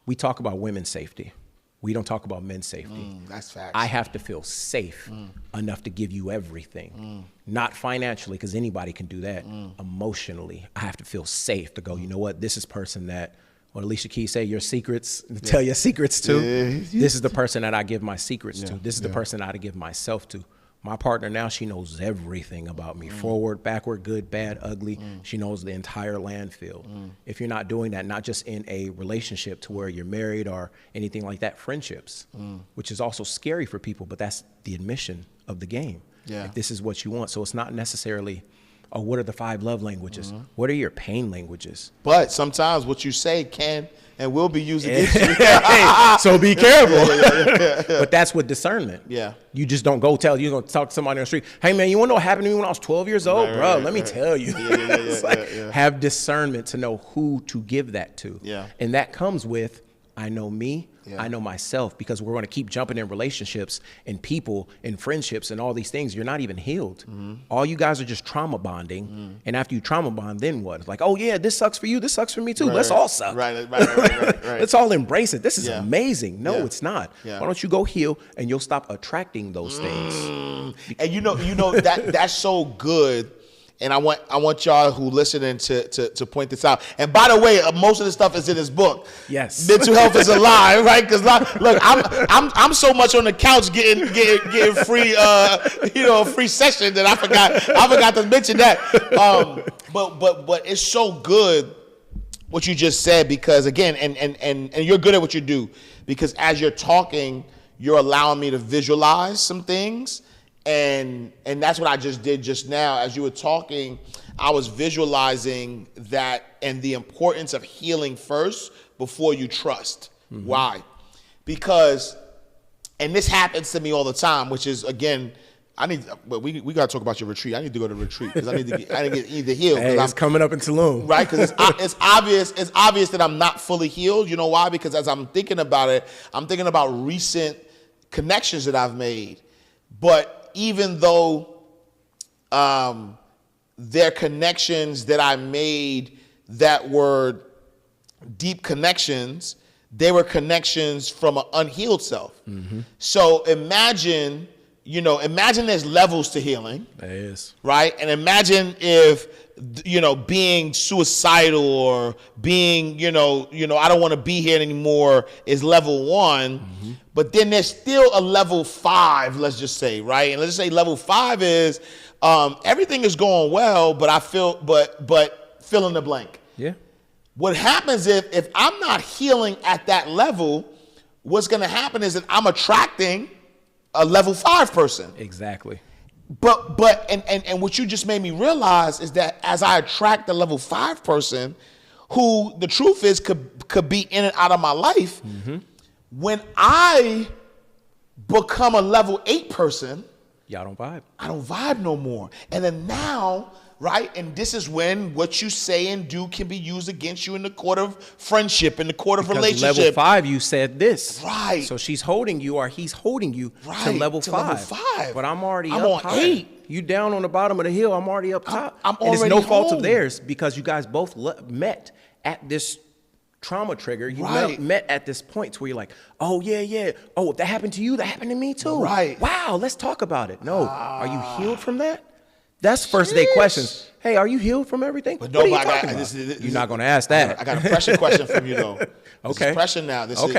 We talk about women's safety. We don't talk about men's safety. That's facts. I have to feel safe enough to give you everything. Not financially, because anybody can do that. Emotionally, I have to feel safe to go, you know what, this is person that, what Alicia Keys say, your secrets, tell your secrets to. This is the person that I give my secrets to. This is the person I give myself to. My partner now, she knows everything about me. Forward, backward, good, bad, ugly. She knows the entire landfill. If you're not doing that, not just in a relationship to where you're married or anything like that, friendships, which is also scary for people, but that's the admission of the game. If this is what you want. So it's not necessarily, oh, what are the 5 love languages? What are your pain languages? But sometimes what you say can and will be used against you. So be careful. But that's what discernment. Yeah. You just don't go tell, you're going to talk to somebody on the street, hey, man, you want to know what happened to me when I was 12 years old? Let me tell you. Have discernment to know who to give that to. And that comes with, I know me, I know myself, because we're going to keep jumping in relationships and people and friendships and all these things. You're not even healed. All you guys are just trauma bonding. And after you trauma bond, then what? It's like, oh yeah, this sucks for you. This sucks for me too. Let's all suck. Right. Let's all embrace it. This is amazing. No, it's not. Why don't you go heal and you'll stop attracting those things? And you know that's so good. And I want y'all who listening to point this out. And by the way, most of the stuff is in this book. Yes, mental health is a lie, right? Because look, I'm so much on the couch getting free, a free session that I forgot to mention that. But it's so good what you just said, because again, and you're good at what you do, because as you're talking, you're allowing me to visualize some things. And that's what I just did just now. As you were talking, I was visualizing that and the importance of healing first before you trust. Why? Because, and this happens to me all the time, which is, again, we got to talk about your retreat. I need to go to retreat because I need to get healed. Hey, it's coming up in Tulum. Right, because it's obvious that I'm not fully healed. You know why? Because as I'm thinking about it, I'm thinking about recent connections that I've made. But even though they're connections that I made that were deep connections, they were connections from an unhealed self. So imagine there's levels to healing. There is. Right? And imagine if, being suicidal or being, I don't want to be here anymore is level 1. But then there's still a level 5, let's just say, right? And let's just say level 5 is everything is going well, but I feel, but fill in the blank. Yeah. What happens if I'm not healing at that level, what's going to happen is that I'm attracting a level 5 person. Exactly. But what you just made me realize is that as I attract the level 5 person, who the truth is could be in and out of my life, when I become a level 8 person, y'all don't vibe. I don't vibe no more. And then now, right? And this is when what you say and do can be used against you in the court of friendship, in the court of relationship. Level 5, you said this. Right. So she's holding you, or he's holding you to level 5. But I'm already up on high. 8. You down on the bottom of the hill. I'm already up top. I'm and it's already no fault home. of theirs, because you guys both met at this trauma trigger. You met at this point where you're like, oh, yeah. Oh, if that happened to you, that happened to me too. Right. Wow, let's talk about it. No. Are you healed from that? That's first date questions. Hey, are you healed from everything? But What are you nobody. talking about? You're not going to ask that. I got a pressure question from you though. This is pressure now. This is,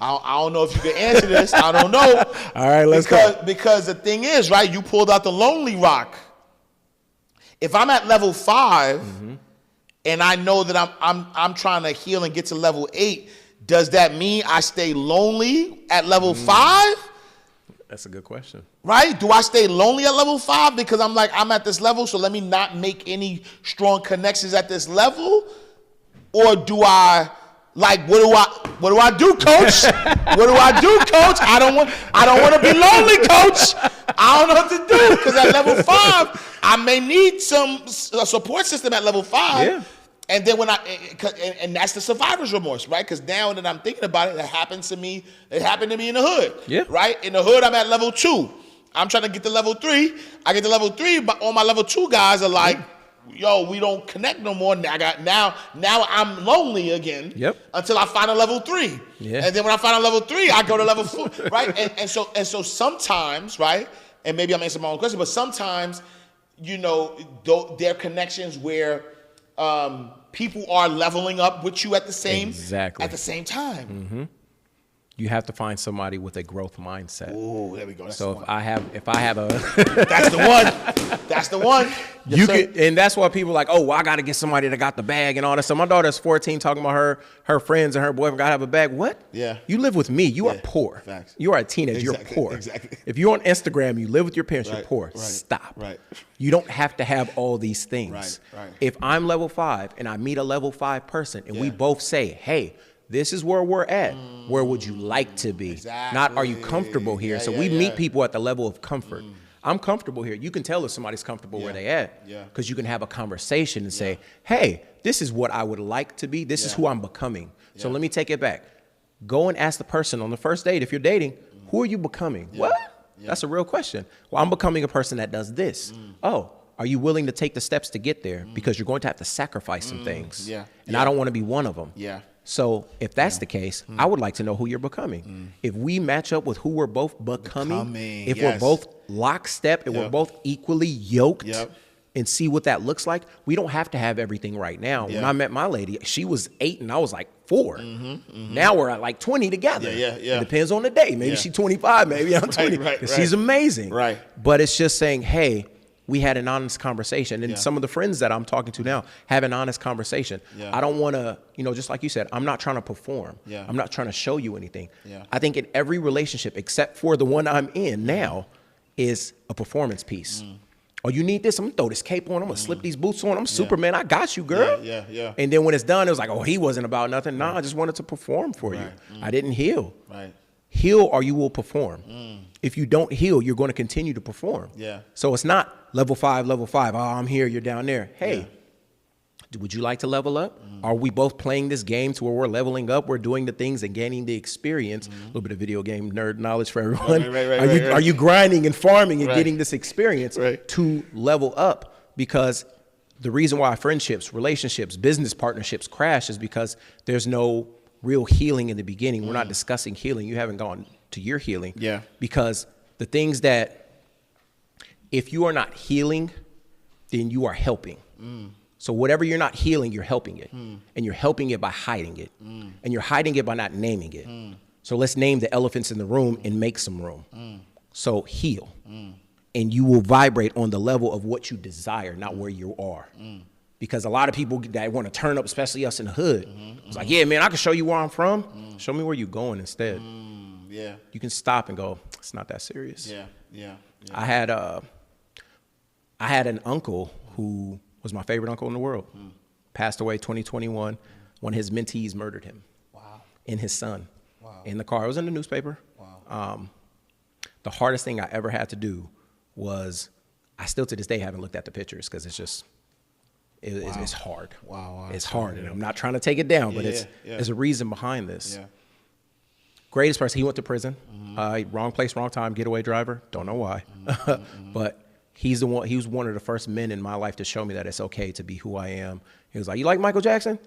I don't know if you can answer this. I don't know. All right, let's go. Because the thing is, right, you pulled out the lonely rock. If I'm at level 5 and I know that I'm trying to heal and get to level 8, does that mean I stay lonely at level 5? That's a good question. Right? Do I stay lonely at level 5 because I'm like, I'm at this level, so let me not make any strong connections at this level? Or do I, like, what do I do, coach? What do I do, coach? I don't want to be lonely, coach. I don't know what to do because at level 5, I may need a support system at level 5. Yeah. And then and that's the survivor's remorse, right? Because now that I'm thinking about it, it happened to me in the hood. Yeah. Right? In the hood, I'm at level 2. I'm trying to get to level 3. I get to level 3, but all my level 2 guys are like, yo, we don't connect no more. Now I'm lonely again. Yep. Until I find a level 3. Yeah. And then when I find a level 3, I go to level 4, right? And so sometimes, right? And maybe I'm answering my own question, but sometimes, there are connections where people are leveling up with you at the same time. Mm-hmm. You have to find somebody with a growth mindset. Oh, there we go. That's so the one. if I have a that's the one. That's the one. Yes, and that's why people are like, oh, well, I got to get somebody that got the bag and all that. So my daughter's 14 talking about her friends and her boyfriend got to have a bag. What? Yeah. You live with me. You are poor. Facts. You are a teenager. Exactly. You're poor. Exactly. If you're on Instagram, you live with your parents, you're poor. Right. Stop. Right. You don't have to have all these things. Right. If I'm level 5 and I meet a level 5 person and we both say, hey, this is where we're at. Where would you like to be? Exactly. Not are you comfortable here? So we meet people at the level of comfort. I'm comfortable here. You can tell if somebody's comfortable where they at. Because you can have a conversation and say, hey, this is what I would like to be. This is who I'm becoming. So let me take it back. Go and ask the person on the first date, if you're dating, who are you becoming? What? That's a real question. Well, I'm becoming a person that does this. Oh, are you willing to take the steps to get there? Because you're going to have to sacrifice some things. And I don't want to be one of them. So if that's the case, I would like to know who you're becoming. If we match up with who we're both becoming if we're both lockstep, if we're both equally yoked and see what that looks like, we don't have to have everything right now. When I met my lady, she was 8 and I was like 4. Now we're at like 20 together. It depends on the day. Maybe she's 25, maybe I'm 20. She's amazing. But it's just saying, hey, we had an honest conversation. And some of the friends that I'm talking to now have an honest conversation. I don't want to, just like you said, I'm not trying to perform. I'm not trying to show you anything. I think in every relationship, except for the one I'm in now, is a performance piece. Oh, you need this? I'm going to throw this cape on. I'm going to slip these boots on. I'm Superman. I got you, girl. And then when it's done, it was like, oh, he wasn't about nothing. No, I just wanted to perform for you. I didn't heal. Heal or you will perform. If you don't heal, you're going to continue to perform. So it's not level 5. Oh, I'm here, you're down there. Hey, would you like to level up? Are we both playing this game to where we're leveling up? We're doing the things and gaining the experience. A little bit of video game nerd knowledge for everyone. Are you grinding and farming and getting this experience to level up? Because the reason why friendships, relationships, business partnerships crash is because there's no real healing in the beginning. We're not discussing healing. You haven't gone to your healing. Because the things that, if you are not healing, then you are helping. So whatever you're not healing, you're helping it. And you're helping it by hiding it. And you're hiding it by not naming it. So let's name the elephants in the room and make some room. So heal. And you will vibrate on the level of what you desire, not where you are. Because a lot of people that want to turn up, especially us in the hood, it's like, yeah, man, I can show you where I'm from. Show me where you're going instead. You can stop and go, it's not that serious. I had an uncle who was my favorite uncle in the world. Passed away 2021. One of his mentees murdered him. And his son. In the car. It was in the newspaper. The hardest thing I ever had to do was, I still to this day haven't looked at the pictures because it's just, it's hard. It's hard. And I'm not trying to take it down, but there's a reason behind this. Greatest person. He went to prison. Wrong place, wrong time, getaway driver. Don't know why. But he was one of the first men in my life to show me that it's okay to be who I am. He was like, you like Michael Jackson?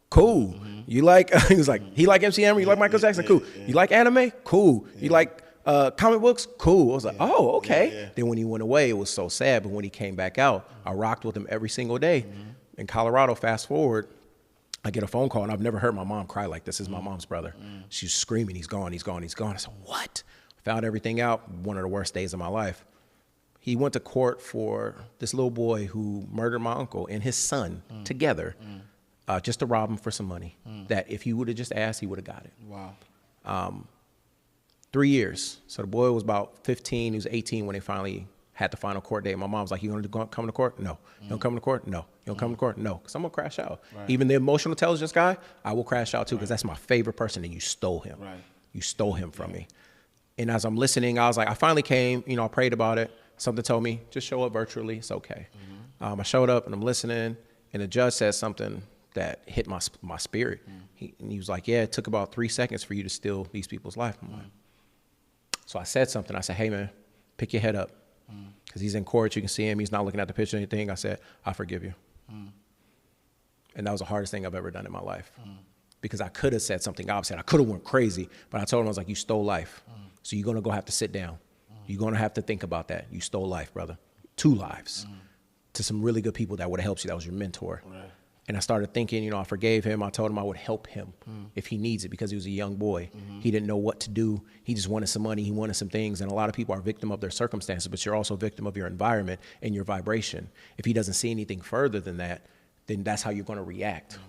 Cool. You like, he was like, he like MC Hammer? You like Michael Jackson? Cool. You like anime? Cool. You like Comic books, cool. I was like, oh, okay. Yeah. Then when he went away, it was so sad. But when he came back out, I rocked with him every single day. In Colorado, fast forward, I get a phone call, and I've never heard my mom cry like this. This is my mom's brother. She's screaming, he's gone, he's gone, he's gone. I said, what? Found everything out. One of the worst days of my life. He went to court for this little boy who murdered my uncle and his son together, just to rob him for some money. That if he would have just asked, he would have got it. Wow. 3 years. So the boy was about 15. He was 18 when they finally had the final court date. My mom was like, you going to come to court? No. You don't come to court? No. You don't come to court? No. Because I'm going to crash out. Right. Even the emotional intelligence guy, I will crash out too, because that's my favorite person, and you stole him. Right. You stole him from me. And as I'm listening, I was like, I finally came, I prayed about it. Something told me, just show up virtually. It's okay. I showed up, and I'm listening, and the judge said something that hit my spirit. He was like, yeah, it took about 3 seconds for you to steal these people's life. I'm like, so I said something. I said, hey, man, pick your head up. Because he's in court. You can see him. He's not looking at the picture or anything. I said, I forgive you. And that was the hardest thing I've ever done in my life. Because I could have said something opposite. I could have went crazy. But I told him, I was like, you stole life. So you're going to go have to sit down. You're going to have to think about that. You stole life, brother. 2 lives. To some really good people that would have helped you. That was your mentor. Right. And I started thinking, I forgave him. I told him I would help him if he needs it, because he was a young boy. He didn't know what to do. He just wanted some money. He wanted some things. And a lot of people are victim of their circumstances, but you're also a victim of your environment and your vibration. If he doesn't see anything further than that, then that's how you're going to react.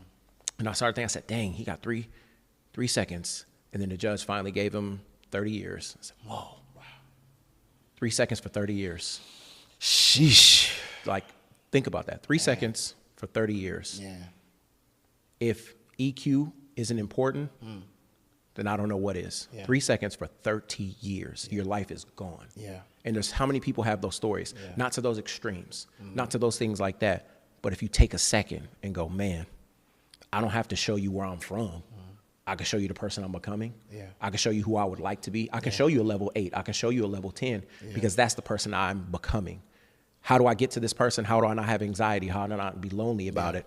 And I started thinking, I said, dang, he got three seconds. And then the judge finally gave him 30 years. I said, whoa, wow. 3 seconds for 30 years. Sheesh. Like, think about that. 3 seconds for 30 years. Yeah. If EQ isn't important, then I don't know what is. 3 seconds for 30 years. Your life is gone. Yeah. And there's how many people have those stories? Not to those extremes, not to those things like that. But if you take a second and go, man, I don't have to show you where I'm from. I can show you the person I'm becoming. Yeah. I can show you who I would like to be. I can show you a level 8. I can show you a level 10 because that's the person I'm becoming. How do I get to this person? How do I not have anxiety? How do I not be lonely about it?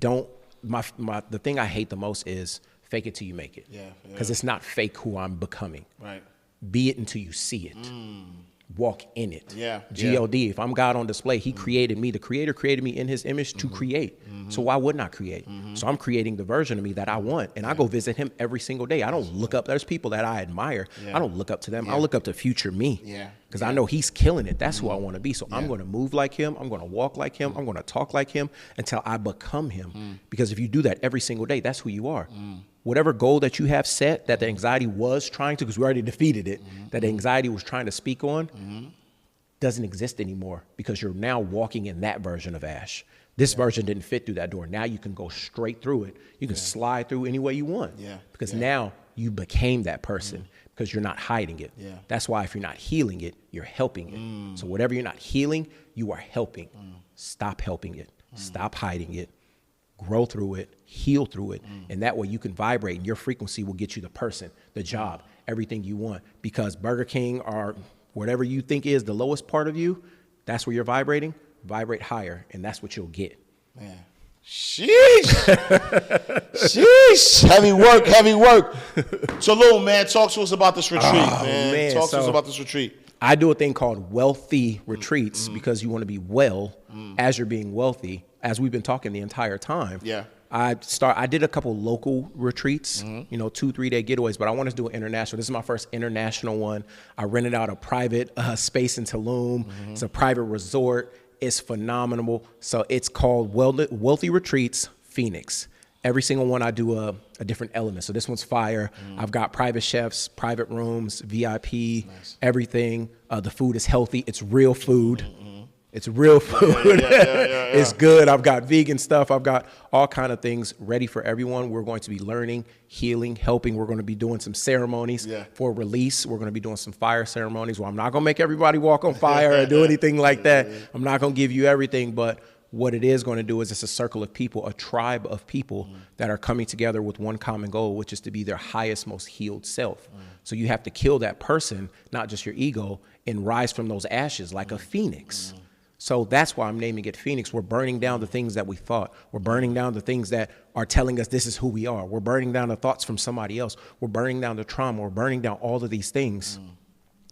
The thing I hate the most is fake it till you make it. Because it's not fake who I'm becoming. Right. Be it until you see it. Walk in it. G-O-D. If I'm God on display, he created me. The creator created me in his image to create. So why wouldn't I create? So I'm creating the version of me that I want. And I go visit him every single day. I don't look up. There's people that I admire. I don't look up to them. I look up to future me. Because I know he's killing it. That's who I want to be. So I'm going to move like him. I'm going to walk like him. I'm going to talk like him until I become him. Because if you do that every single day, that's who you are. Whatever goal that you have set that the anxiety was trying to, because we already defeated it, that the anxiety was trying to speak on, doesn't exist anymore because you're now walking in that version of Ash. This version didn't fit through that door. Now you can go straight through it. You can slide through any way you want because now you became that person because you're not hiding it. That's why if you're not healing it, you're helping it. So whatever you're not healing, you are helping. Stop helping it. Stop hiding it. Grow through it, heal through it, and that way you can vibrate, and your frequency will get you the person, the job, everything you want. Because Burger King or whatever you think is the lowest part of you, that's where you're vibrating. Vibrate higher, and that's what you'll get. Man. Sheesh. Sheesh. Heavy work, heavy work. So, Lou, man, talk to us about this retreat, man. Talk to us about this retreat. I do a thing called wealthy retreats because you want to be well as you're being wealthy, as we've been talking the entire time. I did a couple local retreats, 2-3 day getaways, but I wanted to do an international. This is my first international one. I rented out a private space in Tulum. It's a private resort. It's phenomenal. So it's called Wealthy Retreats Phoenix. Every single one I do a different element. So this one's fire. I've got private chefs, private rooms, VIP, everything. The food is healthy. It's real food. It's real food. It's good. I've got vegan stuff. I've got all kind of things ready for everyone. We're going to be learning, healing, helping. We're going to be doing some ceremonies for release. We're going to be doing some fire ceremonies where I'm not going to make everybody walk on fire or do anything like that. I'm not going to give you everything, but what it is going to do is it's a circle of people, a tribe of people that are coming together with one common goal, which is to be their highest, most healed self. So you have to kill that person, not just your ego, and rise from those ashes like a phoenix. So that's why I'm naming it Phoenix. We're burning down the things that we thought. We're burning down the things that are telling us this is who we are. We're burning down the thoughts from somebody else. We're burning down the trauma. We're burning down all of these things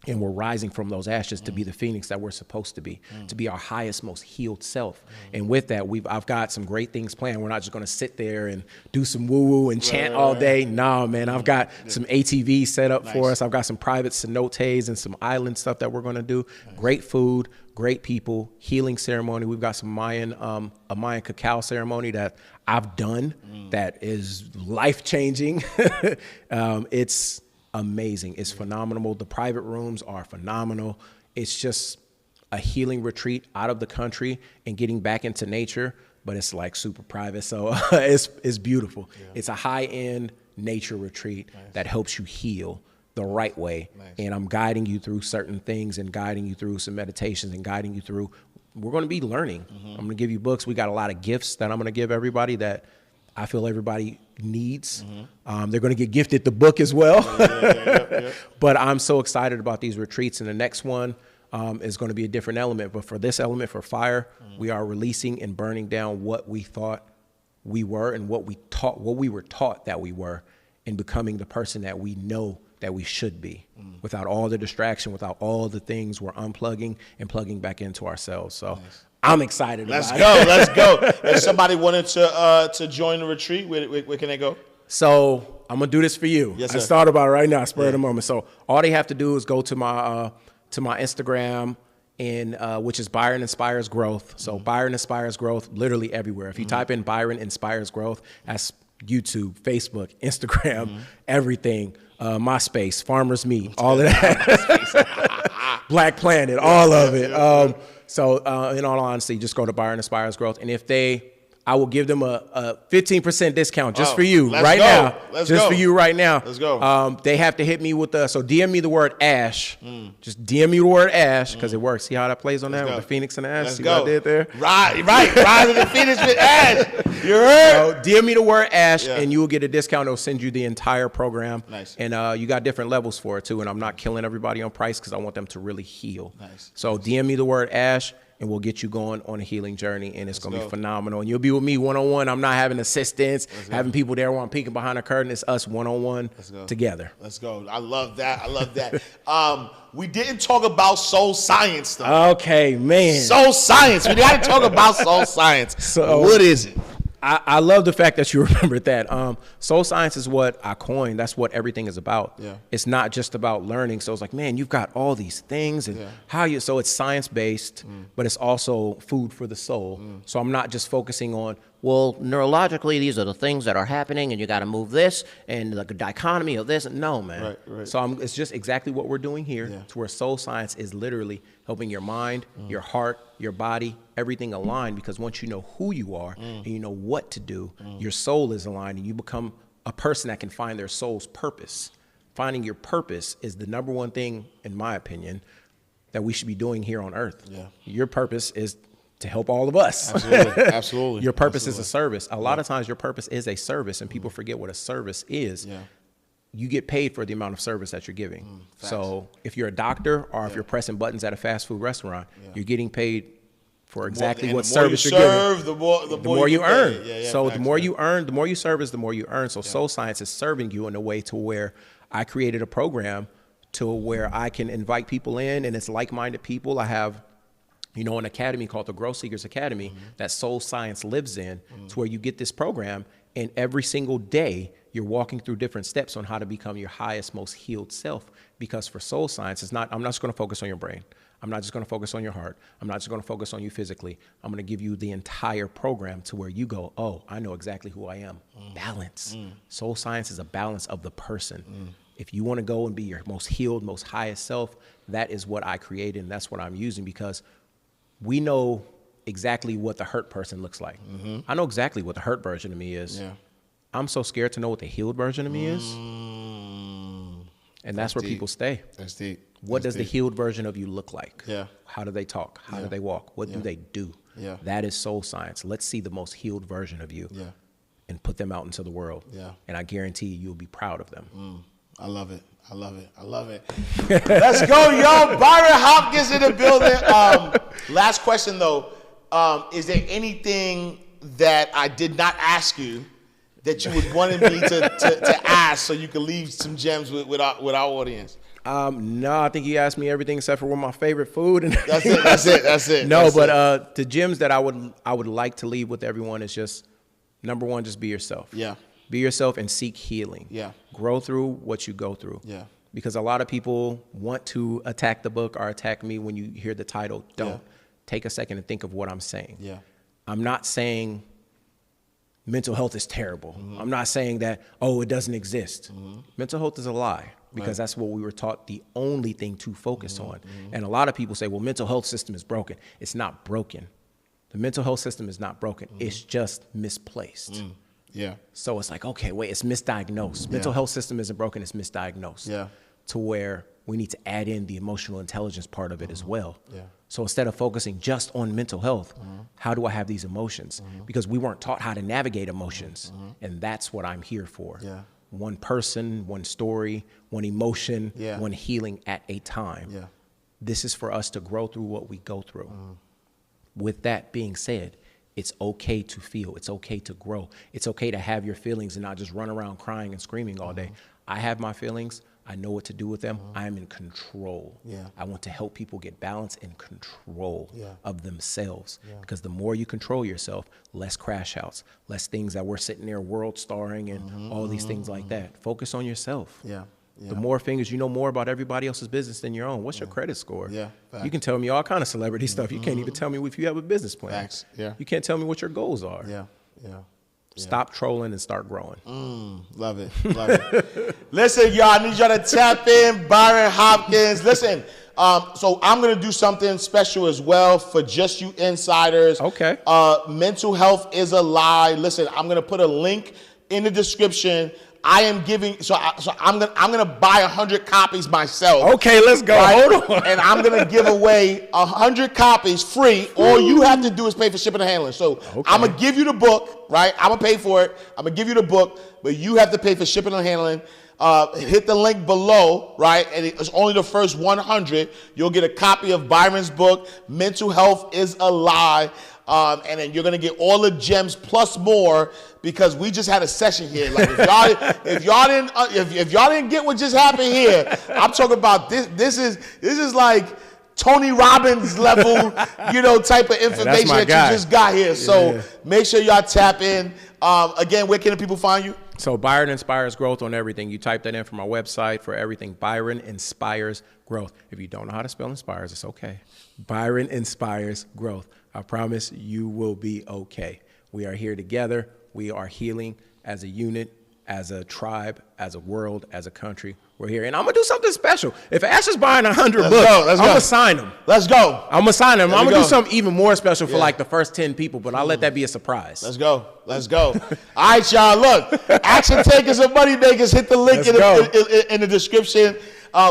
And we're rising from those ashes to be the phoenix that we're supposed to be our highest, most healed self. And with that, I've got some great things planned. We're not just going to sit there and do some woo-woo and chant all day. No, man, I've got some ATVs set up for us. I've got some private cenotes and some island stuff that we're going to do. Great food, great people, healing ceremony. We've got some a Mayan cacao ceremony that I've done that is life-changing. It's amazing. It's phenomenal. The private rooms are phenomenal. It's just a healing retreat out of the country and getting back into nature, but it's like super private. So it's beautiful. Yeah. It's a high-end nature retreat that helps you heal the right way. And I'm guiding you through certain things and guiding you through some meditations and guiding you through. We're going to be learning. I'm going to give you books. We got a lot of gifts that I'm going to give everybody that I feel everybody needs. They're going to get gifted the book as well. But I'm so excited about these retreats. And the next one is going to be a different element. But for this element, for fire, we are releasing and burning down what we thought we were and what we were taught that we were, and becoming the person that we know that we should be without all the distraction, without all the things we're unplugging and plugging back into ourselves. So I'm excited about it. Let's go. If somebody wanted to join the retreat, where can they go? So I'm going to do this for you. Yes, sir. I thought about it right now, spur of the moment. So all they have to do is go to my Instagram, which is Byron Inspires Growth. So Byron Inspires Growth, literally everywhere. If you type in Byron Inspires Growth, that's YouTube, Facebook, Instagram, everything. MySpace, Farmers Meat, all of that. Black Planet, all of it. So in all honesty, just go to Byron Inspires Growth. And I will give them a 15% discount just for you right now. For you right now. Let's go. They have to hit me with so DM me the word Ash. Just DM me the word Ash because it works. See how that plays on that with the Phoenix and the Ash? See what I did there? Right. Rising the Phoenix with Ash. You heard? So DM me the word Ash and you will get a discount. It'll send you the entire program. Nice. And you got different levels for it too. And I'm not killing everybody on price because I want them to really heal. Nice. So DM me the word Ash, and we'll get you going on a healing journey, and it's going to be phenomenal. And you'll be with me one-on-one. I'm not having assistants, having people there while I'm peeking behind the curtain. It's us one-on-one together. Let's go. I love that. We didn't talk about soul science, though. Okay, man. Soul science. We got to talk about soul science. So what is it? I love the fact that you remembered that. Soul science is what I coined. That's what everything is about. Yeah. It's not just about learning. So it's like, man, you've got all these things and so it's science-based, but it's also food for the soul. So I'm not just focusing on, well, neurologically, these are the things that are happening and you got to move this and the dichotomy of this. No, man. Right. So it's just exactly what we're doing here to where soul science is literally helping your mind, your heart, your body, everything aligned, because once you know who you are and you know what to do, your soul is aligned and you become a person that can find their soul's purpose. Finding your purpose is the number one thing, in my opinion, that we should be doing here on earth. Yeah. Your purpose is to help all of us. Absolutely. Your purpose is a service. A lot of times your purpose is a service and people forget what a service is. Yeah. You get paid for the amount of service that you're giving. So if you're a doctor or if you're pressing buttons at a fast food restaurant, you're getting paid for exactly what service you're giving. The more you earn. So the more you earn, the more you service, the more you earn. So soul science is serving you in a way to where I created a program to where I can invite people in, and it's like-minded people. I have an academy called the Growth Seekers Academy that soul science lives in. It's where you get this program, and every single day you're walking through different steps on how to become your highest, most healed self. Because for soul science, I'm not just going to focus on your brain. I'm not just going to focus on your heart. I'm not just going to focus on you physically. I'm going to give you the entire program to where you go, oh, I know exactly who I am. Balance. Soul science is a balance of the person. If you want to go and be your most healed, most highest self, that is what I created, and that's what I'm using, because we know exactly what the hurt person looks like. I know exactly what the hurt version of me is. I'm so scared to know what the healed version of me is. And that's where people stay. That's deep. What does the healed version of you look like? How do they talk? How do they walk? What do they do? That is soul science. Let's see the most healed version of you and put them out into the world. And I guarantee you'll be proud of them. I love it. Let's go, yo. Byron Hopkins in the building. Last question, though. Is there anything that I did not ask you that you would wanted me to ask so you can leave some gems with our audience? No, I think you asked me everything except for what my favorite food. And That's it. No, but the gems that I would like to leave with everyone is just, number one, just be yourself. Yeah. Be yourself and seek healing. Yeah. Grow through what you go through. Yeah. Because a lot of people want to attack the book or attack me when you hear the title. Don't. Yeah. Take a second and think of what I'm saying. Yeah. I'm not saying mental health is terrible. I'm not saying that, it doesn't exist. Mental health is a lie, because that's what we were taught the only thing to focus on. And a lot of people say, well, mental health system is broken. It's not broken. The mental health system is not broken. It's just misplaced. Yeah. So it's like, okay, wait, it's misdiagnosed. Mental health system isn't broken, it's misdiagnosed. Yeah. To where we need to add in the emotional intelligence part of it as well. Yeah. So instead of focusing just on mental health, how do I have these emotions? Because we weren't taught how to navigate emotions. And that's what I'm here for. Yeah. One person, one story, one emotion, Yeah. one healing at a time. Yeah. This is for us to grow through what we go through. With that being said, it's okay to feel. It's okay to grow. It's okay to have your feelings and not just run around crying and screaming all day. I have my feelings. I know what to do with them. I am in control. Yeah. I want to help people get balance and control Yeah. of themselves. Yeah. Because the more you control yourself, less crash outs, less things that we're sitting there world starring and all these things like that. Focus on yourself. Yeah. Yeah. The more fingers you know more about everybody else's business than your own. What's your credit score? Yeah, You can tell me all kind of celebrity stuff. You can't even tell me if you have a business plan. Facts. Yeah. You can't tell me what your goals are. Yeah. Yeah. Stop trolling and start growing. Love it. Love it. Listen, y'all, I need y'all to tap in. Byron Hopkins. Listen, so I'm going to do something special as well for just you insiders. Okay. Mental health is a lie. Listen, I'm going to put a link in the description. I am giving, I'm gonna buy 100 copies myself. Okay, let's go. Right? Hold on. And I'm gonna give away 100 copies free. All you have to do is pay for shipping and handling. So I'm gonna give you the book, right? I'm gonna pay for it. I'm gonna give you the book, but you have to pay for shipping and handling. Hit the link below, right? And it's only the first 100. You'll get a copy of Byron's book, Mental Health is a Lie. And then you're gonna get all the gems plus more, because we just had a session here. Like if y'all didn't get what just happened here, I'm talking about this. This is like Tony Robbins level, type of information that you just got here. So make sure y'all tap in. Again, where can the people find you? So Byron Inspires Growth on everything. You type that in from our website for everything. Byron Inspires Growth. If you don't know how to spell inspires, it's okay. Byron Inspires Growth. I promise you will be okay. We are here together. We are healing as a unit, as a tribe, as a world, as a country. We're here. And I'm going to do something special. If Ash is buying 100 books, I'm going to sign them. Let's go. I'm going to sign them. I'm going to do something even more special for like the first 10 people, but I'll let that be a surprise. Let's go. Let's go. All right, y'all. Look, action takers and money makers, hit the link in the description.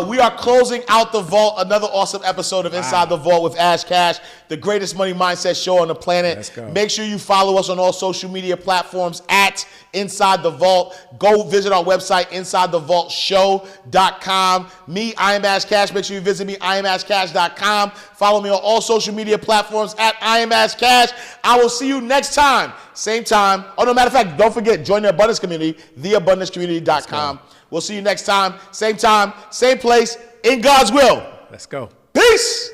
We are closing out the vault. Another awesome episode of Inside the Vault with Ash Cash, the greatest money mindset show on the planet. Let's go. Make sure you follow us on all social media platforms at Inside the Vault. Go visit our website, InsideTheVaultShow.com. Me, I am Ash Cash. Make sure you visit me, IamAshCash.com. Follow me on all social media platforms at I am Ash Cash. I will see you next time. Same time. Oh, no, matter of fact, don't forget, join the Abundance Community, theabundancecommunity.com. We'll see you next time, same place, in God's will. Let's go. Peace.